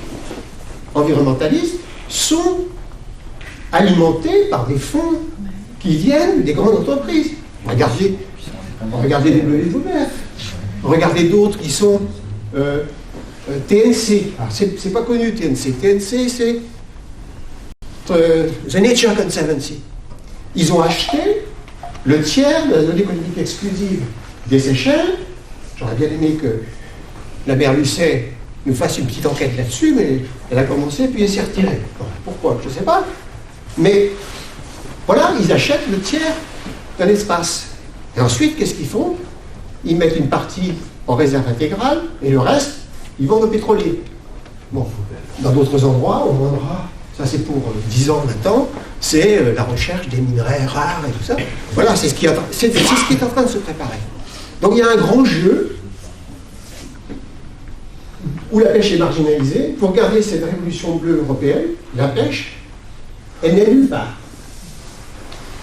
environnementalistes sont alimentés par des fonds qui viennent des grandes entreprises. Regardez les WWF, regardez d'autres qui sont TNC. Alors, c'est pas connu TNC. TNC, c'est The Nature Conservancy. Ils ont acheté le tiers de la zone économique exclusive des Seychelles. J'aurais bien aimé que la mère Lucet nous fasse une petite enquête là-dessus, mais elle a commencé puis elle s'est retirée. Pourquoi? Je ne sais pas. Mais voilà, ils achètent le tiers de l'espace. Et ensuite, qu'est-ce qu'ils font? Ils mettent une partie en réserve intégrale et le reste, ils vendent aux pétroliers. Bon, dans d'autres endroits, on vendra, ça c'est pour 10 ans maintenant, c'est la recherche des minerais rares et tout ça. Voilà, c'est ce qui est en train de se préparer. Donc il y a un grand jeu où la pêche est marginalisée. Pour garder cette révolution bleue européenne, la pêche, elle n'est nulle part.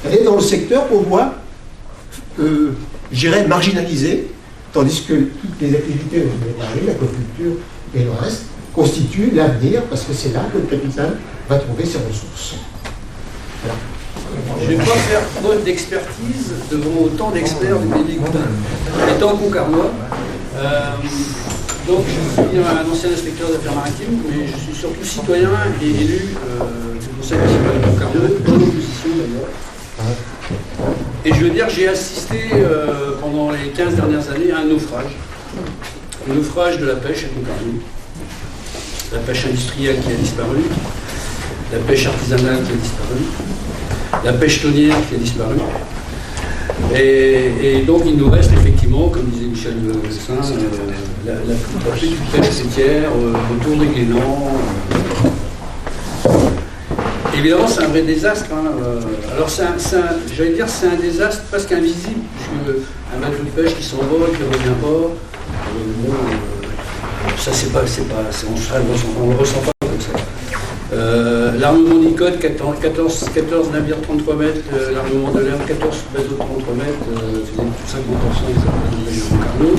Elle est dans le secteur qu'on voit, je dirais, marginalisé, tandis que toutes les activités dont je vais parler, l'aquaculture et le reste, constituent l'avenir, parce que c'est là que le capital va trouver ses ressources. Voilà. Je ne vais pas faire preuve d'expertise devant autant d'experts du pays Goudin. Étant concarnois, donc je suis un ancien inspecteur d'affaires maritimes, mais je suis surtout citoyen et élu du conseil municipal de Concarneau, dans l'opposition d'ailleurs. Et je veux dire, j'ai assisté pendant les 15 dernières années à un naufrage de la pêche à Concarneau. La pêche industrielle qui a disparu, la pêche artisanale qui a disparu, la pêche tonnière qui a disparu. Et donc il nous reste effectivement, comme disait Michel Saint, la petite pêche côtière, autour des Guénans. Évidemment, c'est un vrai désastre. Hein. Alors, j'allais dire, c'est un désastre presque invisible, puisque un bateau de pêche qui s'envole, qui ne revient pas, ça, on ne le ressent pas comme ça. L'armement Nicode, 14 navires 33 mètres, l'armement de l'air, 14 bateaux de 33 mètres, faisait plus de 50% des Concarneau.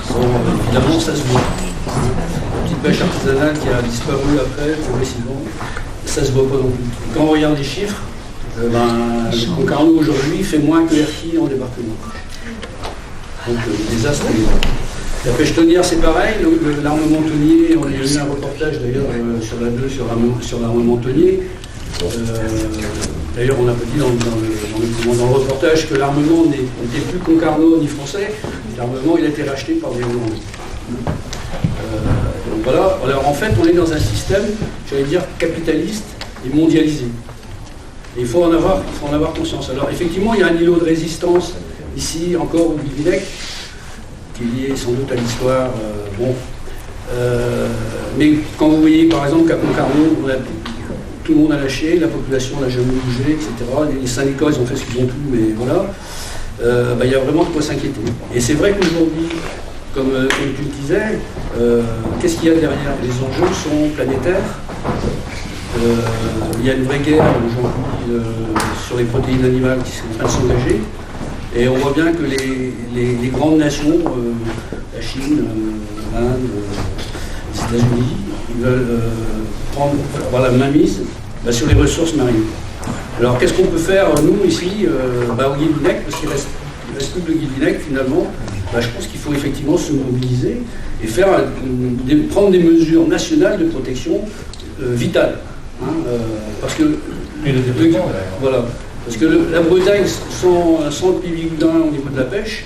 Bon, évidemment, ça se voit. La petite pêche artisanale qui a disparu après, progressivement. Ça se voit pas non plus. Quand on regarde les chiffres, le Concarneau aujourd'hui fait moins que l'Erquy en débarquement. Donc le désastre est là. La pêche tonnière c'est pareil, l'armement tonnier, on a eu un reportage d'ailleurs sur la 2 sur l'armement tonnier. D'ailleurs on a dit dans le reportage que l'armement n'était plus Concarneau ni français, l'armement il a été racheté par des Hollandais. Donc voilà, alors en fait on est dans un système, j'allais dire, capitaliste et mondialisé. Et il faut en avoir conscience. Alors effectivement il y a un îlot de résistance ici encore au Guilvinec, qui est lié sans doute à l'histoire. Mais quand vous voyez par exemple qu'à Concarneau, tout le monde a lâché, la population n'a jamais bougé, etc. Les syndicats ils ont fait ce qu'ils ont pu, mais voilà. il y a vraiment de quoi s'inquiéter. Et c'est vrai qu'aujourd'hui, comme tu le disais, qu'est-ce qu'il y a derrière? Les enjeux sont planétaires. Il y a une vraie guerre aujourd'hui sur les protéines animales qui sont en train de s'engager. Et on voit bien que les grandes nations, la Chine, l'Inde, les États-Unis, ils veulent avoir la mainmise sur les ressources marines. Alors qu'est-ce qu'on peut faire, nous, ici, au Guilvinec, parce qu'il reste plus que le Guilvinec, finalement, je pense qu'il faut effectivement se mobiliser et prendre des mesures nationales de protection vitales. Parce que voilà. Parce que la Bretagne, sans le Pivigoutin au niveau de la pêche,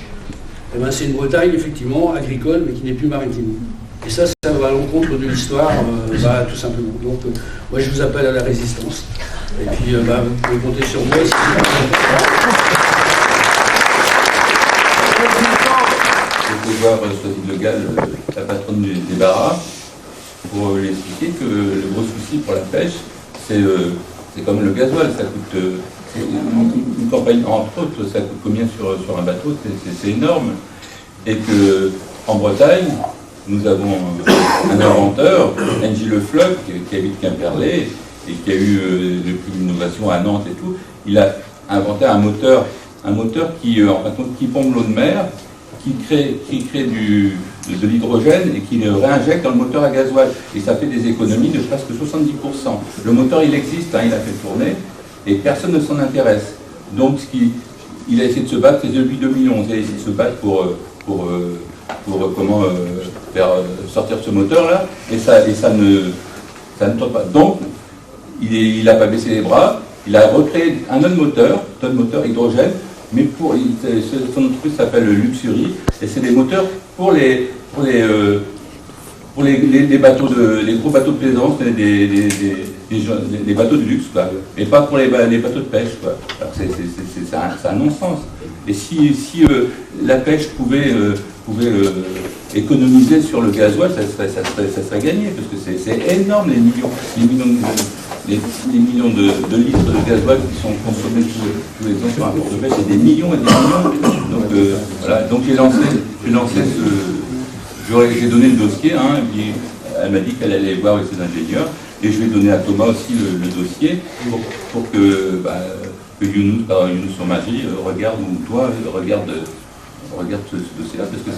c'est une Bretagne effectivement agricole, mais qui n'est plus maritime. Et ça va à l'encontre de l'histoire, tout simplement. Donc, moi, je vous appelle à la résistance. Et puis, vous pouvez compter sur moi. Je vais voir Sophie Le Gall, la patronne des Baras, pour lui expliquer que le gros souci pour la pêche, c'est comme le gasoil, ça coûte une campagne, entre autres, ça coûte combien sur un bateau, c'est énorme. Et qu'en Bretagne, nous avons un inventeur, Angie Le Floch, qui habite Quimperlé et qui a eu le prix d'innovation à Nantes et tout. Il a inventé un moteur qui pompe l'eau de mer, qui crée de l'hydrogène et qui le réinjecte dans le moteur à gasoil. Et ça fait des économies de presque 70%. Le moteur, il existe, il a fait tourner, et personne ne s'en intéresse. Donc, il a essayé de se battre, c'est depuis 2011, il a essayé de se battre pour faire sortir ce moteur-là, et ça ne tombe pas. Donc, il n'a pas baissé les bras, il a recréé un autre moteur hydrogène, mais son entreprise s'appelle Luxury, et c'est des moteurs pour les bateaux les gros bateaux de plaisance, des bateaux de luxe, quoi, et pas pour les bateaux de pêche, quoi. C'est un non-sens. Et si la pêche pouvait économiser sur le gasoil, ça serait gagné, parce que c'est énorme les millions de litres de gasoil qui sont consommés tous les ans sur un port de pêche, c'est des millions et des millions. Donc voilà, donc j'ai donné le dossier, et puis elle m'a dit qu'elle allait voir avec ses ingénieurs, et je vais donner à Thomas aussi le dossier pour que Younous sur Magie regarde ce dossier-là, parce que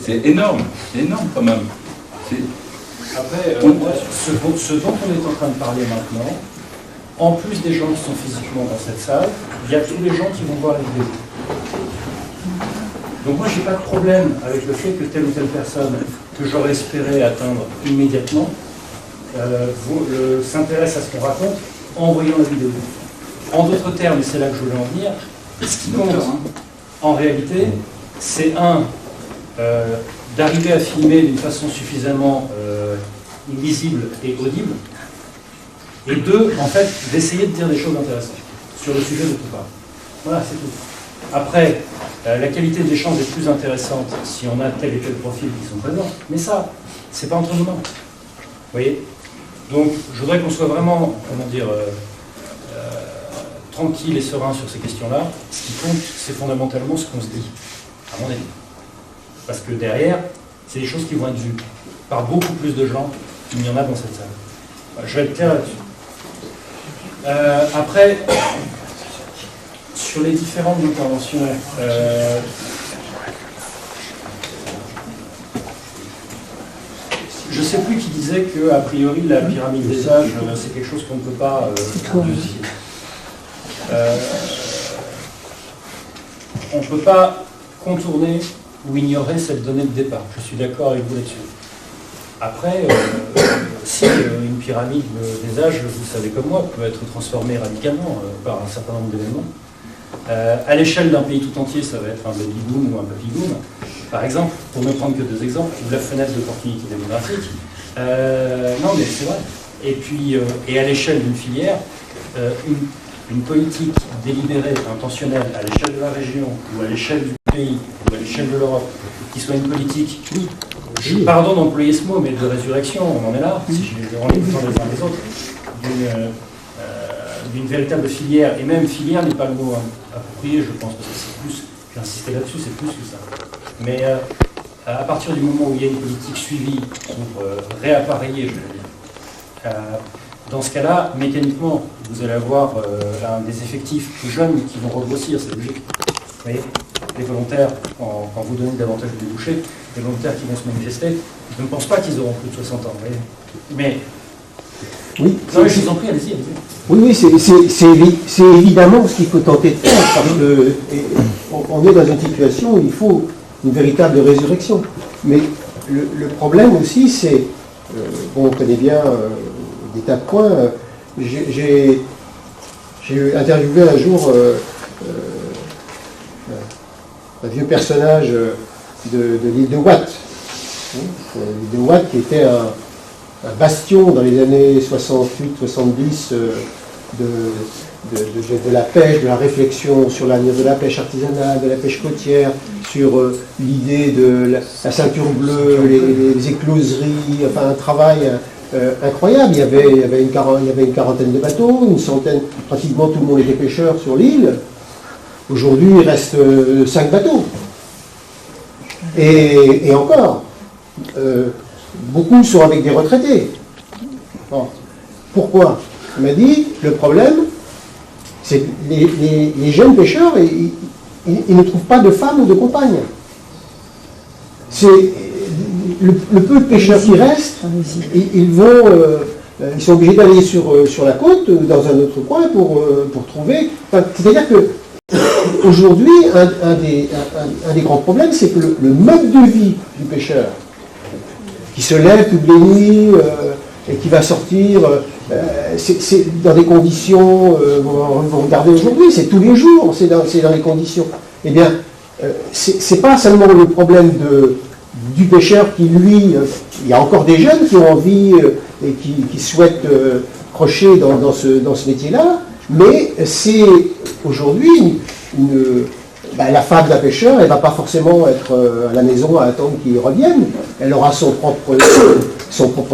c'est énorme quand même. Après, ce dont on est en train de parler maintenant, en plus des gens qui sont physiquement dans cette salle, il y a tous les gens qui vont voir la vidéo. Donc moi, je n'ai pas de problème avec le fait que telle ou telle personne que j'aurais espéré atteindre immédiatement s'intéresse à ce qu'on raconte en voyant la vidéo. En d'autres termes, et c'est là que je voulais en venir, ce qui compte en réalité, c'est d'arriver à filmer d'une façon suffisamment lisible et audible, et deux, en fait, d'essayer de dire des choses intéressantes sur le sujet dont on parle. Voilà, c'est tout. Après, la qualité de l'échange est plus intéressante si on a tel et tel profil qui sont présents, mais ça, c'est pas entre nous. Vous voyez? Donc, je voudrais qu'on soit vraiment, tranquille et serein sur ces questions-là. Ce qui compte, c'est fondamentalement ce qu'on se dit, à mon avis. Parce que derrière, c'est des choses qui vont être vues par beaucoup plus de gens qu'il n'y en a dans cette salle. Voilà, je vais être clair là-dessus. Après, sur les différentes interventions, je ne sais plus qui disait qu'a priori la pyramide des âges, c'est quelque chose qu'on ne peut pas modifier. On ne peut pas contourner ou ignorer cette donnée de départ. Je suis d'accord avec vous là-dessus. Après, si une pyramide des âges, vous savez comme moi, peut être transformée radicalement par un certain nombre d'événements, à l'échelle d'un pays tout entier, ça va être un baby boom ou un papy boom. Par exemple, pour ne prendre que deux exemples, ou la fenêtre d'opportunité démographique. Non, mais c'est vrai. Et puis, et à l'échelle d'une filière, une politique délibérée, intentionnelle, à l'échelle de la région, ou à l'échelle du pays, ou à l'échelle de l'Europe, qui soit une politique, pardon d'employer ce mot, mais de résurrection, on en est là, si on est les uns les autres, d'une véritable filière, et même filière n'est pas le mot approprié, je pense, parce que c'est plus, j'ai insisté là-dessus, c'est plus que ça. Mais à partir du moment où il y a une politique suivie pour réappareiller, je veux dire, dans ce cas-là, mécaniquement, vous allez avoir des effectifs jeunes qui vont regrossir, c'est logique. Vous voyez, les volontaires, quand vous donnez davantage de débouchés, les volontaires qui vont se manifester, je ne pense pas qu'ils auront plus de 60 ans, vous voyez. Mais, oui, non, mais je vous en prie, allez-y. Oui, c'est évidemment ce qu'il faut tenter de faire, parce qu'on est dans une situation où il faut une véritable résurrection. Mais le problème aussi, c'est, bon, on connaît bien des tas de points. J'ai interviewé un jour un vieux personnage de l'île de Watt. L'île de Watt qui était un bastion dans les années 68-70 de la pêche, de la réflexion sur l'avenir de la pêche artisanale, de la pêche côtière, sur l'idée de la ceinture bleue, les écloseries, enfin un travail incroyable. Il y avait une quarantaine de bateaux, une centaine, pratiquement tout le monde était pêcheur sur l'île. Aujourd'hui, il reste 5 bateaux. Et encore, beaucoup sont avec des retraités. Bon. Pourquoi? Il m'a dit, le problème, c'est que les jeunes pêcheurs, ils ne trouvent pas de femmes ou de compagnes. C'est le peu de pêcheurs qui restent, ils sont obligés d'aller sur la côte, dans un autre coin, pour trouver... Enfin, c'est-à-dire que aujourd'hui, un des grands problèmes, c'est que le mode de vie du pêcheur, qui se lève toutes les nuits et qui va sortir, c'est dans des conditions, vous regardez aujourd'hui, c'est tous les jours, c'est dans les conditions. Eh bien, c'est pas seulement le problème du pêcheur qui, lui, il y a encore des jeunes qui ont envie et qui souhaitent crocher dans ce métier-là, mais c'est aujourd'hui la femme d'un pêcheur, elle ne va pas forcément être à la maison à attendre qu'il revienne. Elle aura son propre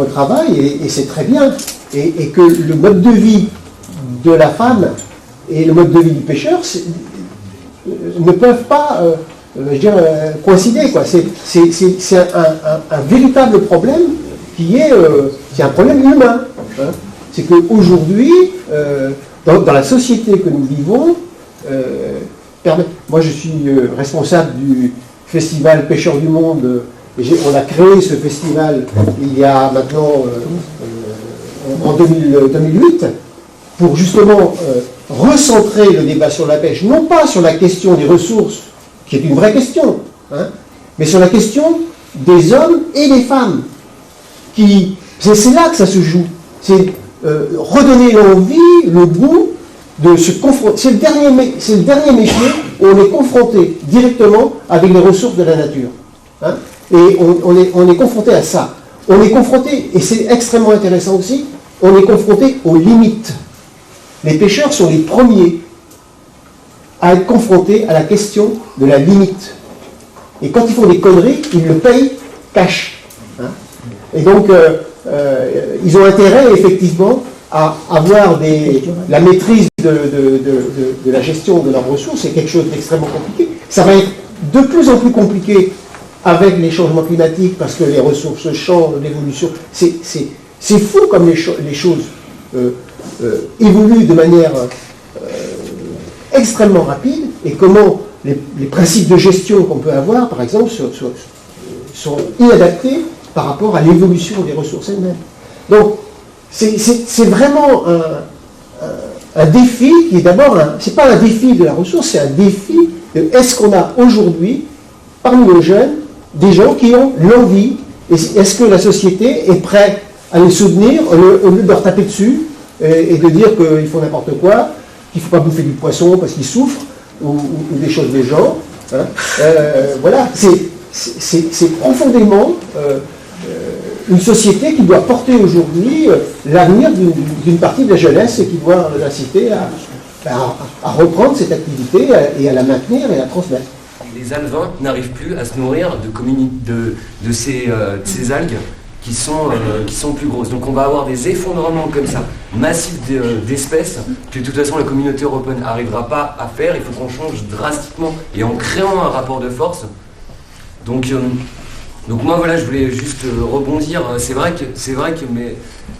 travail et c'est très bien. Et que le mode de vie de la femme et le mode de vie du pêcheur ne peuvent pas coïncider, quoi. C'est un véritable problème c'est un problème humain. Hein. C'est qu'aujourd'hui, dans la société que nous vivons, moi je suis responsable du festival Pêcheurs du Monde, et on a créé ce festival il y a maintenant en 2008 pour justement recentrer le débat sur la pêche, non pas sur la question des ressources, qui est une vraie question, hein, mais sur la question des hommes et des femmes. C'est là que ça se joue. C'est redonner l'envie, le goût de se confronter. C'est le dernier métier où on est confronté directement avec les ressources de la nature. Hein, et on est confronté à ça. On est confronté, et c'est extrêmement intéressant aussi, on est confronté aux limites. Les pêcheurs sont les premiers à être confrontés à la question de la limite. Et quand ils font des conneries, ils le payent cash. Hein. Et donc, ils ont intérêt, effectivement, à avoir la maîtrise de la gestion de leurs ressources. C'est quelque chose d'extrêmement compliqué. Ça va être de plus en plus compliqué avec les changements climatiques, parce que les ressources changent, l'évolution. C'est fou comme les choses évoluent de manière extrêmement rapide, et comment les principes de gestion qu'on peut avoir, par exemple, sont inadaptés par rapport à l'évolution des ressources elles-mêmes. Donc, c'est vraiment un défi qui est d'abord, c'est pas un défi de la ressource, c'est un défi de est-ce qu'on a aujourd'hui, parmi nos jeunes, des gens qui ont l'envie, est-ce que la société est prête à les soutenir au lieu de leur taper dessus et de dire qu'ils font n'importe quoi, qu'il ne faut pas bouffer du poisson parce qu'ils souffrent, ou des choses des gens. Hein. Voilà, c'est profondément une société qui doit porter aujourd'hui l'avenir d'une partie de la jeunesse et qui doit l'inciter à reprendre cette activité et à la maintenir et à la transmettre. Les alevins n'arrivent plus à se nourrir de ces algues qui sont plus grosses. Donc on va avoir des effondrements comme ça, massifs d'espèces, que de toute façon la communauté européenne n'arrivera pas à faire. Il faut qu'on change drastiquement et en créant un rapport de force. Donc moi voilà, je voulais juste rebondir. C'est vrai que mais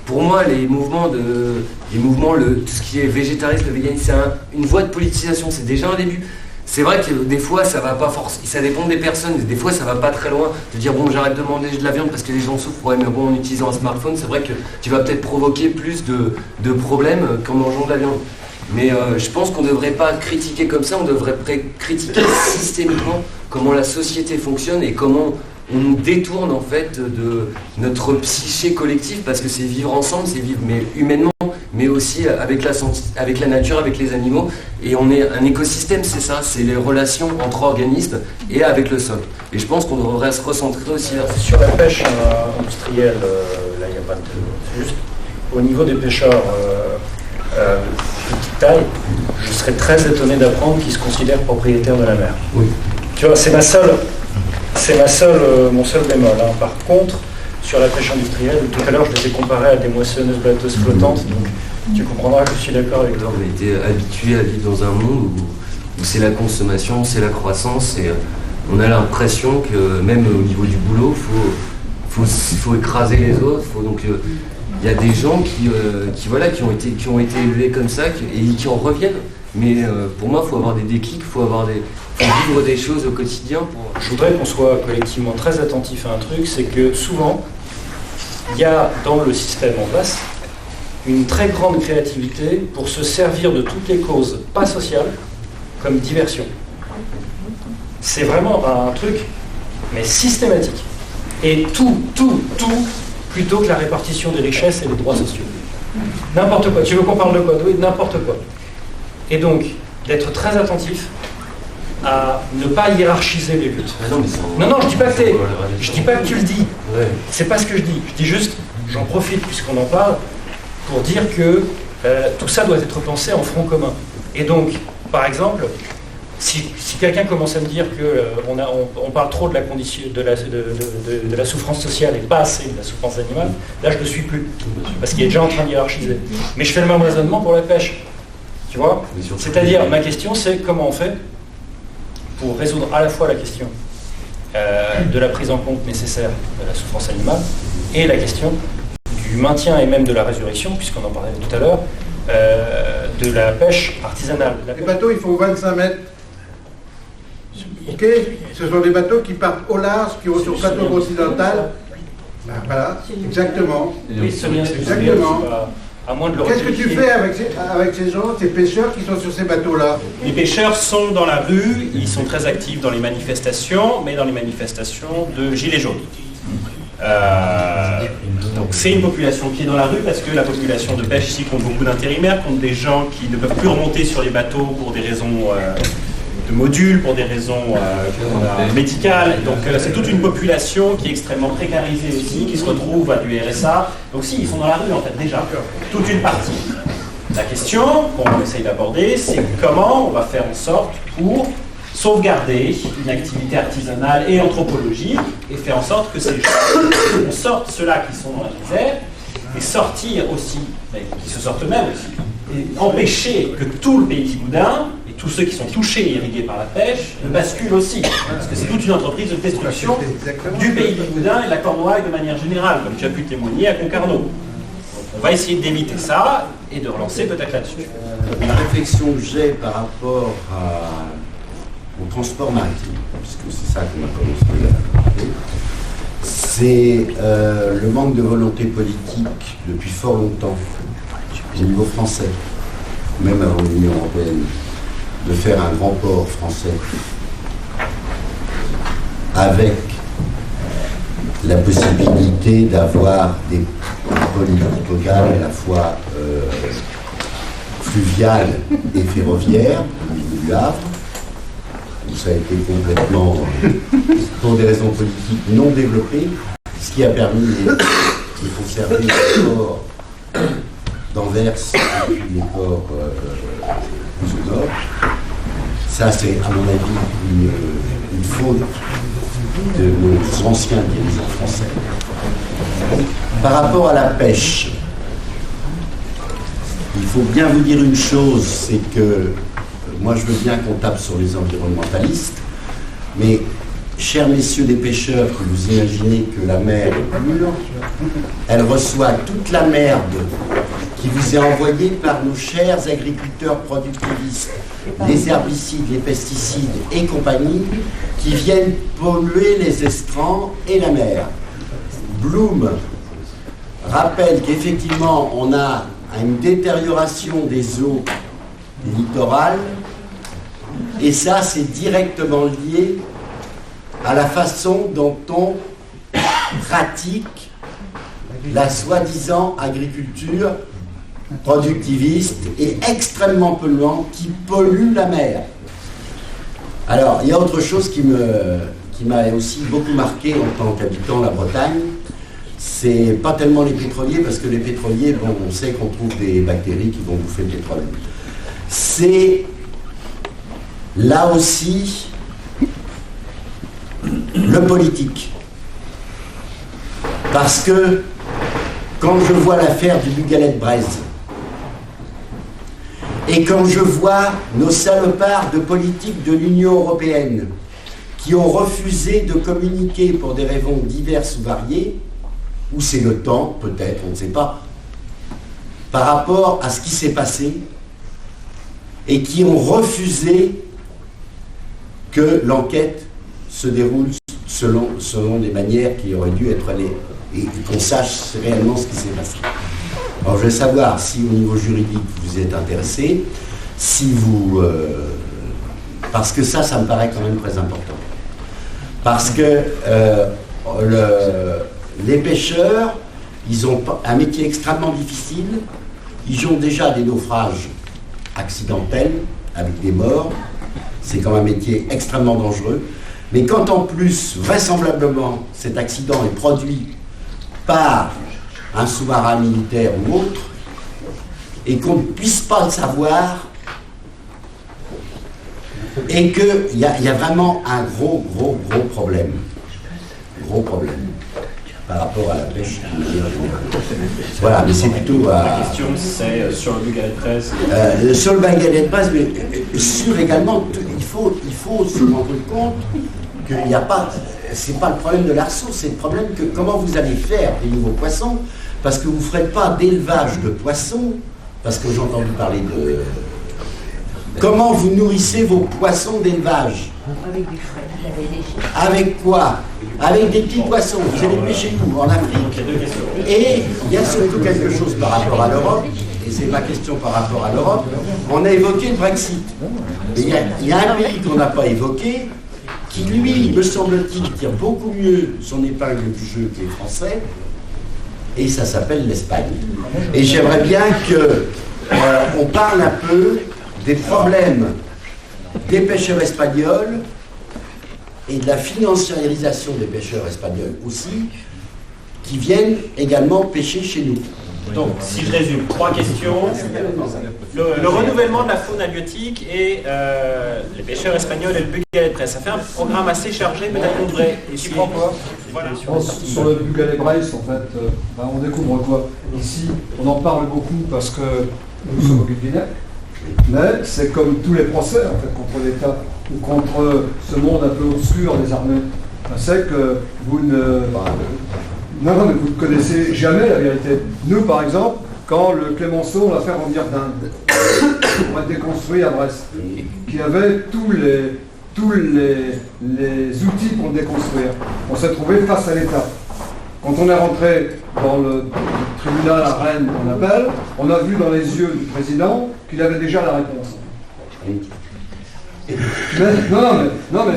pour moi les mouvements, tout ce qui est végétarisme, le véganisme, c'est une voie de politisation. C'est déjà un début. C'est vrai que des fois ça va pas forcément, ça dépend des personnes, des fois ça va pas très loin de dire bon j'arrête de manger de la viande parce que les gens souffrent, ouais mais bon en utilisant un smartphone c'est vrai que tu vas peut-être provoquer plus de problèmes qu'en mangeant de la viande. Mais je pense qu'on ne devrait pas critiquer comme ça, on devrait critiquer systémiquement comment la société fonctionne et comment on nous détourne en fait de notre psyché collective, parce que c'est vivre ensemble, c'est vivre mais humainement, mais aussi avec la nature, avec les animaux. Et on est un écosystème, c'est ça, c'est les relations entre organismes et avec le sol. Et je pense qu'on devrait se recentrer aussi là. Sur la pêche industrielle, là il n'y a pas de... C'est juste au niveau des pêcheurs de petite taille, je serais très étonné d'apprendre qu'ils se considèrent propriétaires de la mer. Oui. Tu vois, c'est mon seul bémol. Hein. Par contre, sur la pêche industrielle, tout à l'heure je les ai comparés à des moissonneuses batteuses flottantes, donc tu comprendras que je suis d'accord avec toi. On a été habitué à vivre dans un monde où c'est la consommation, c'est la croissance, et on a l'impression que même au niveau du boulot, faut écraser les autres. Donc il y a des gens qui ont été élevés comme ça et qui en reviennent. Mais pour moi, il faut avoir des déclics, faut vivre des choses au quotidien. Je voudrais qu'on soit collectivement très attentif à un truc, c'est que souvent, il y a dans le système en place une très grande créativité pour se servir de toutes les causes pas sociales comme diversion. C'est vraiment un truc, mais systématique. Et tout, plutôt que la répartition des richesses et des droits sociaux. N'importe quoi. Tu veux qu'on parle de quoi? Oui, n'importe quoi. Et donc, d'être très attentif à ne pas hiérarchiser les luttes. Non, je dis pas que tu le dis. Ouais. C'est pas ce que je dis. Je dis juste, j'en profite puisqu'on en parle, pour dire que tout ça doit être pensé en front commun. Et donc, par exemple, si quelqu'un commence à me dire qu'on parle trop de la condition, de la souffrance sociale et pas assez de la souffrance animale, là je ne le suis plus. Parce qu'il est déjà en train de hiérarchiser. Mais je fais le même raisonnement pour la pêche. Tu vois? C'est-à-dire, ma question c'est comment on fait pour résoudre à la fois la question de la prise en compte nécessaire de la souffrance animale et la question du maintien et même de la résurrection, puisqu'on en parlait tout à l'heure, de la pêche artisanale. Les bateaux, ils font 25 mètres. Ok? Ce sont des bateaux qui partent au large, qui vont sur le plateau occidental. Ben, voilà, exactement. Oui, c'est bien. Exactement. Qu'est-ce que tu fais avec ces gens, ces pêcheurs qui sont sur ces bateaux-là? Les pêcheurs sont dans la rue, ils sont très actifs dans les manifestations, mais dans les manifestations de gilets jaunes. Donc c'est une population qui est dans la rue parce que la population de pêche ici compte beaucoup d'intérimaires, compte des gens qui ne peuvent plus remonter sur les bateaux pour des raisons de modules, pour des raisons médicales. Donc c'est toute une population qui est extrêmement précarisée aussi, qui se retrouve à du RSA. Donc si, ils sont dans la rue en fait déjà, toute une partie. La question qu'on essaye d'aborder, c'est comment on va faire en sorte pour sauvegarder une activité artisanale et anthropologique et faire en sorte que ces gens, on sorte ceux-là qui sont dans la misère et sortir aussi, qui se sortent eux-mêmes aussi, et empêcher que tout le pays Bigoudin et tous ceux qui sont touchés et irrigués par la pêche basculent aussi. Parce que c'est toute une entreprise de destruction du pays Bigoudin et de la Cornouaille de manière générale, comme tu as pu témoigner à Concarneau. Donc on va essayer d'éviter ça et de relancer peut-être là-dessus. La réflexion que j'ai par rapport au transport maritime, puisque c'est ça qu'on a commencé à parler, c'est le manque de volonté politique depuis fort longtemps, au niveau français, même avant l'Union européenne, de faire un grand port français avec la possibilité d'avoir des politiques locales à la fois fluviales et ferroviaires au milieu du Havre, où ça a été complètement, pour des raisons politiques, non développé, ce qui a permis de conserver les ports d'Anvers et puis les ports plus au nord. Ça, c'est, à mon avis, une faute de nos anciens dirigeants français. Par rapport à la pêche, il faut bien vous dire une chose, c'est que moi je veux bien qu'on tape sur les environnementalistes, mais chers messieurs des pêcheurs, que vous imaginez que la mer est pure, elle reçoit toute la merde qui vous est envoyée par nos chers agriculteurs productivistes, les herbicides, les pesticides et compagnie, qui viennent polluer les estrans et la mer. Bloom rappelle qu'effectivement on a une détérioration des eaux littorales, et ça c'est directement lié à la façon dont on pratique la soi-disant agriculture productiviste et extrêmement polluante qui pollue la mer. Alors, il y a autre chose qui m'a aussi beaucoup marqué en tant qu'habitant de la Bretagne, c'est pas tellement les pétroliers, parce que les pétroliers, bon, on sait qu'on trouve des bactéries qui vont bouffer le pétrole. C'est là aussi le politique. Parce que quand je vois l'affaire du Bugalet-Braise, et quand je vois nos salopards de politique de l'Union européenne qui ont refusé de communiquer pour des raisons diverses ou variées, ou c'est le temps, peut-être, on ne sait pas, par rapport à ce qui s'est passé, et qui ont refusé que l'enquête se déroule selon des manières qui auraient dû être allées, et qu'on sache réellement ce qui s'est passé. Alors je vais savoir si au niveau juridique vous êtes intéressé, si vous... parce que ça me paraît quand même très important. Parce que les pêcheurs, ils ont un métier extrêmement difficile, ils ont déjà des naufrages accidentels, avec des morts, c'est quand même un métier extrêmement dangereux, mais quand en plus, vraisemblablement, cet accident est produit par un sous-marin militaire ou autre, et qu'on ne puisse pas le savoir, et qu'il y a vraiment un gros problème. Gros problème. Par rapport à la pêche. Voilà, mais c'est plutôt... La question, c'est sur le Bugalet-Braise. Sur le Bugalet-Braise, mais sur également, il faut se rendre compte qu'il n'y a pas... C'est pas le problème de l'arceau, c'est le problème que comment vous allez faire des nouveaux poissons, parce que vous ne ferez pas d'élevage de poissons, parce que j'ai entendu parler de... Comment vous nourrissez vos poissons d'élevage? Avec du frais. Avec quoi? Avec des petits poissons. Vous allez pêcher où? En Afrique. Et il y a surtout quelque chose par rapport à l'Europe, et c'est ma question par rapport à l'Europe. On a évoqué le Brexit. Mais il y a un pays qu'on n'a pas évoqué, qui lui, me semble-t-il, tire beaucoup mieux son épingle du jeu que les Français, et ça s'appelle l'Espagne. Et j'aimerais bien qu'on parle un peu des problèmes des pêcheurs espagnols et de la financiarisation des pêcheurs espagnols aussi, qui viennent également pêcher chez nous. Donc, si je résume, 3 questions. Le renouvellement de la faune halieutique et les pêcheurs espagnols et le Bugalet-Braise. Ça fait un programme assez chargé, peut-être qu'on devrait... Tu prends quoi? Voilà. Sur le Bugalet-Braise, en fait, on découvre quoi? Ici, on en parle beaucoup parce que nous sommes au Guinée, mais c'est comme tous les procès, en fait, contre l'État ou contre ce monde un peu obscur des armées. C'est que vous ne... Non, mais vous ne connaissez jamais la vérité. Nous, par exemple, quand le Clémenceau, on l'a fait revenir d'Inde, on a déconstruit à Brest, qui avait tous les outils pour le déconstruire. On s'est trouvé face à l'État. Quand on est rentré dans le tribunal à Rennes, on appelle, on a vu dans les yeux du président qu'il avait déjà la réponse. Mais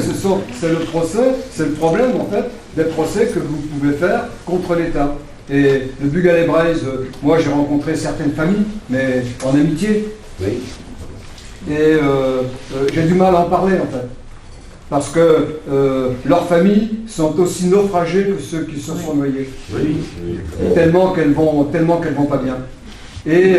c'est le procès, c'est le problème en fait des procès que vous pouvez faire contre l'État. Et le Bugalet-Braise, moi j'ai rencontré certaines familles, mais en amitié. Oui. Et j'ai du mal à en parler en fait. Parce que leurs familles sont aussi naufragées que ceux qui se sont noyés. Oui. Tellement qu'elles vont pas bien. Et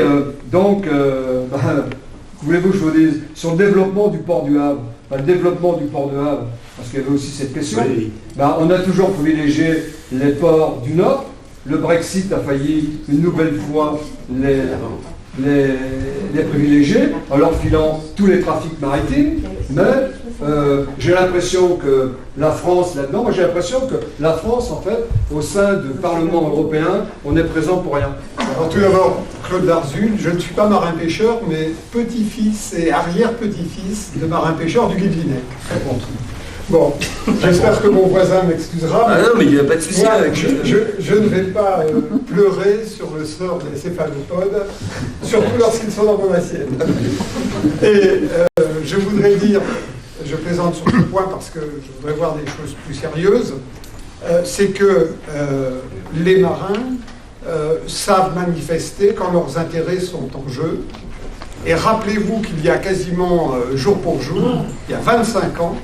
voulez-vous que je vous dise, sur le développement du port du Havre, le développement du port de Havre, parce qu'il y avait aussi cette question, on a toujours privilégié les ports du Nord, le Brexit a failli une nouvelle fois les privilégier en leur filant tous les trafics maritimes, mais j'ai l'impression que la France là-dedans, moi j'ai l'impression que la France en fait, au sein du Parlement européen, on est présent pour rien. Alors tout d'abord, Claude Larzune, je ne suis pas marin-pêcheur, mais petit-fils et arrière-petit-fils de marin-pêcheur du Guy de Vinec. Bon, j'espère que mon voisin m'excusera. Ah non, mais il n'y a pas de souci avec je ne vais pas pleurer sur le sort des céphalopodes, surtout lorsqu'ils sont dans mon assiette. Et je voudrais dire, je plaisante sur ce point parce que je voudrais voir des choses plus sérieuses, c'est que les marins savent manifester quand leurs intérêts sont en jeu. Et rappelez-vous qu'il y a quasiment jour pour jour, il y a 25 ans,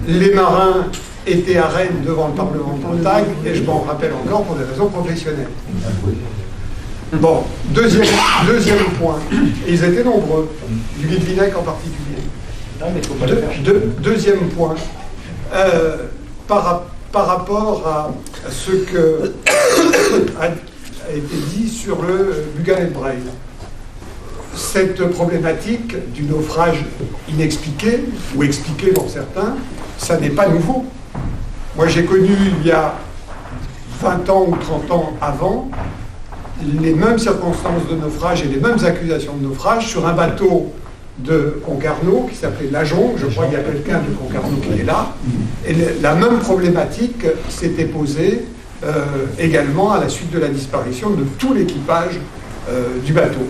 les marins étaient à Rennes devant le Parlement de Bretagne, et je m'en rappelle encore pour des raisons professionnelles. Bon, deuxième point, et ils étaient nombreux, du Guy de Vinec en particulier. Deuxième point, par rapport à ce que a été dit sur le Bugan-et-Braille. Cette problématique du naufrage inexpliqué, ou expliqué pour certains, ça n'est pas nouveau. Moi j'ai connu il y a 20 ans ou 30 ans avant les mêmes circonstances de naufrage et les mêmes accusations de naufrage sur un bateau de Concarneau qui s'appelait l'Ajon, je crois qu'il y a quelqu'un de Concarneau qui est là, et la même problématique s'était posée également à la suite de la disparition de tout l'équipage du bateau.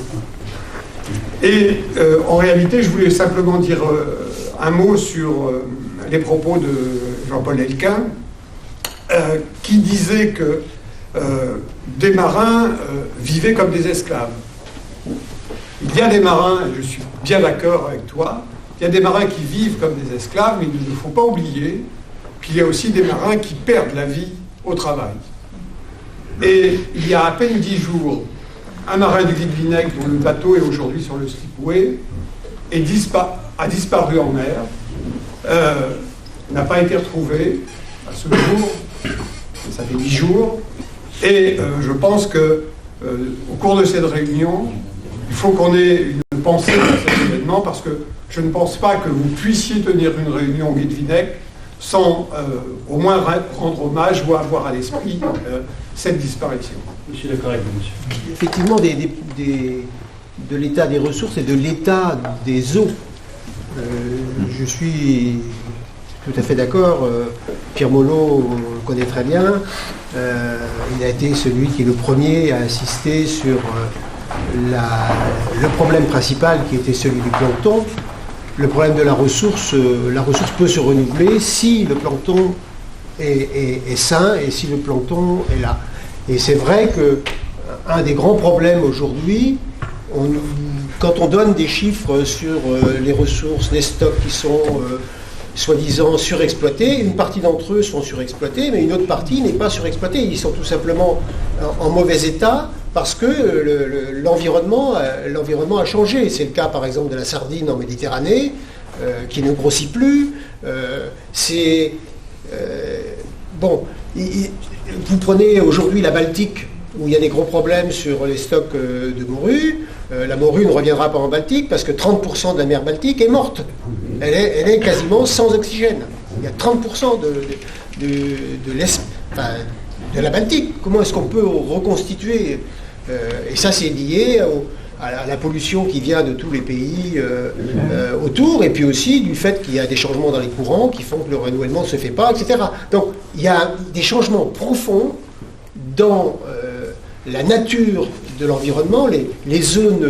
Et en réalité, je voulais simplement dire un mot sur les propos de Jean-Paul Elquin, qui disait que des marins vivaient comme des esclaves. Il y a des marins, et je suis bien d'accord avec toi, il y a des marins qui vivent comme des esclaves, mais il ne faut pas oublier qu'il y a aussi des marins qui perdent la vie au travail. Et il y a à peine 10 jours, un marin du Guy de Vinec, dont le bateau est aujourd'hui sur le slipway, a disparu en mer, n'a pas été retrouvé à ce jour, ça fait 10 jours, et je pense que au cours de cette réunion, il faut qu'on ait une pensée pour cet événement, parce que je ne pense pas que vous puissiez tenir une réunion au Guy de Vinec sans au moins rendre hommage ou avoir à l'esprit cette disparition. Je suis d'accord avec vous, monsieur. Effectivement, de l'état des ressources et de l'état des eaux. Je suis tout à fait d'accord. Pierre Molot le connaît très bien. Il a été celui qui est le premier à insister sur le problème principal qui était celui du plancton. Le problème de la ressource peut se renouveler si le plancton est sain et si le plancton est là. Et c'est vrai qu'un des grands problèmes aujourd'hui, quand on donne des chiffres sur les ressources, les stocks qui sont soi-disant surexploités, une partie d'entre eux sont surexploités, mais une autre partie n'est pas surexploitée. Ils sont tout simplement en mauvais état parce que l'environnement a changé. C'est le cas par exemple de la sardine en Méditerranée, qui ne grossit plus. Vous prenez aujourd'hui la Baltique, où il y a des gros problèmes sur les stocks de morue. La morue ne reviendra pas en Baltique parce que 30% de la mer Baltique est morte. Elle est quasiment sans oxygène. Il y a 30% de la Baltique. Comment est-ce qu'on peut reconstituer et ça, c'est lié à la pollution qui vient de tous les pays autour, et puis aussi du fait qu'il y a des changements dans les courants qui font que le renouvellement ne se fait pas, etc. Donc, il y a des changements profonds dans la nature de l'environnement, les zones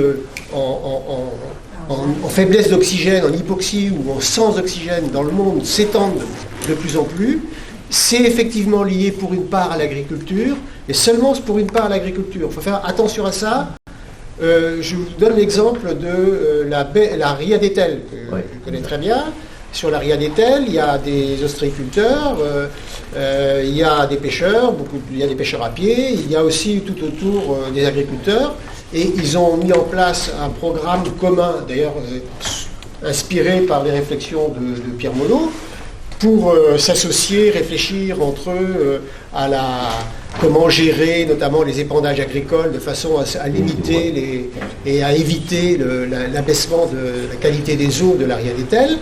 en faiblesse d'oxygène, en hypoxie ou en sans oxygène dans le monde s'étendent de plus en plus. C'est effectivement lié pour une part à l'agriculture, et seulement pour une part à l'agriculture. Il faut faire attention à ça. Je vous donne l'exemple de la Ria d'Etel, que je connais très bien. Sur la Ria d'Etel, il y a des ostréiculteurs, il y a des pêcheurs, il y a des pêcheurs à pied, il y a aussi tout autour des agriculteurs, et ils ont mis en place un programme commun, d'ailleurs inspiré par les réflexions de Pierre Molot, pour s'associer, réfléchir entre eux à comment gérer notamment les épandages agricoles de façon à limiter et à éviter l'abaissement de la qualité des eaux de l'Ariane Etel.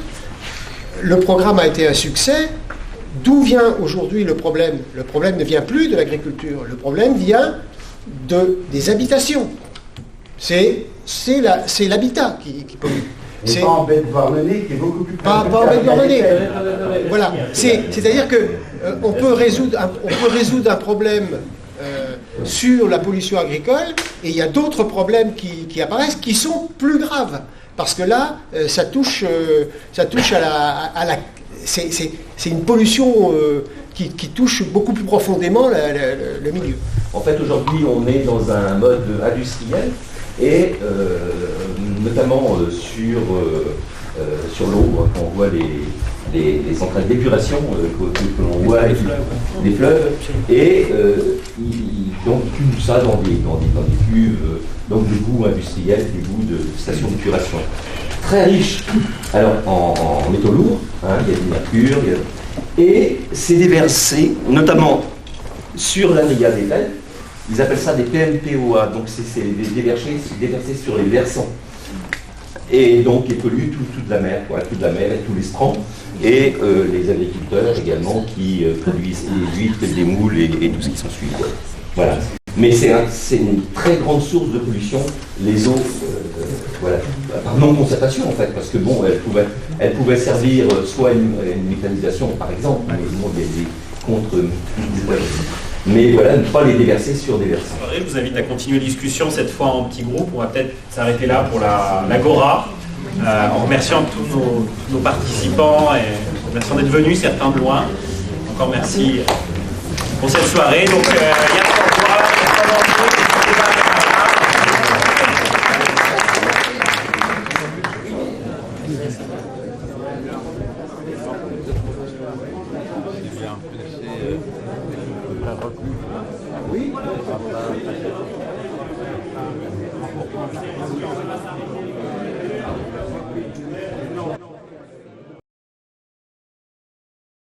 Le programme a été un succès. D'où vient aujourd'hui le problème? Le problème ne vient plus de l'agriculture, le problème vient des habitations. C'est l'habitat qui pollue. Et pas en baie de Douarnenez, qui est beaucoup plus... Pas en baie de Douarnenez. Voilà. C'est-à-dire qu'on peut résoudre un problème sur la pollution agricole, et il y a d'autres problèmes qui apparaissent qui sont plus graves. Parce que là, ça touche à la c'est une pollution qui touche beaucoup plus profondément le milieu. En fait, aujourd'hui, on est dans un mode industriel et notamment sur l'eau, quand on voit les centrales d'épuration que l'on voit, des fleuves, et donc ils cuvent ça dans des cuves, donc des boues industrielles, des boues de stations d'épuration. Très riche, alors en métaux lourds, il y a du mercure, et c'est déversé, notamment sur l'Ariane Etel. Ils appellent ça des PMPOA, donc c'est déversé sur les versants. Et donc ils polluent toute la mer, toute la mer et tous les strands, et les agriculteurs également qui produisent des huîtres, des moules et tout ce qui s'ensuit. Voilà. Mais c'est une très grande source de pollution, les eaux, voilà, par non-concertation en fait, parce que bon, elles pouvaient servir soit à une méthanisation par exemple, mais bon, il y a des contre... Mais voilà, ne pas les déverser sur des versants. Je vous invite à continuer la discussion, cette fois en petits groupes. On va peut-être s'arrêter là pour l'Agora, en remerciant tous nos participants et en remerciant d'être venus, certains de loin. Encore merci pour cette soirée. Donc, il y a Oui.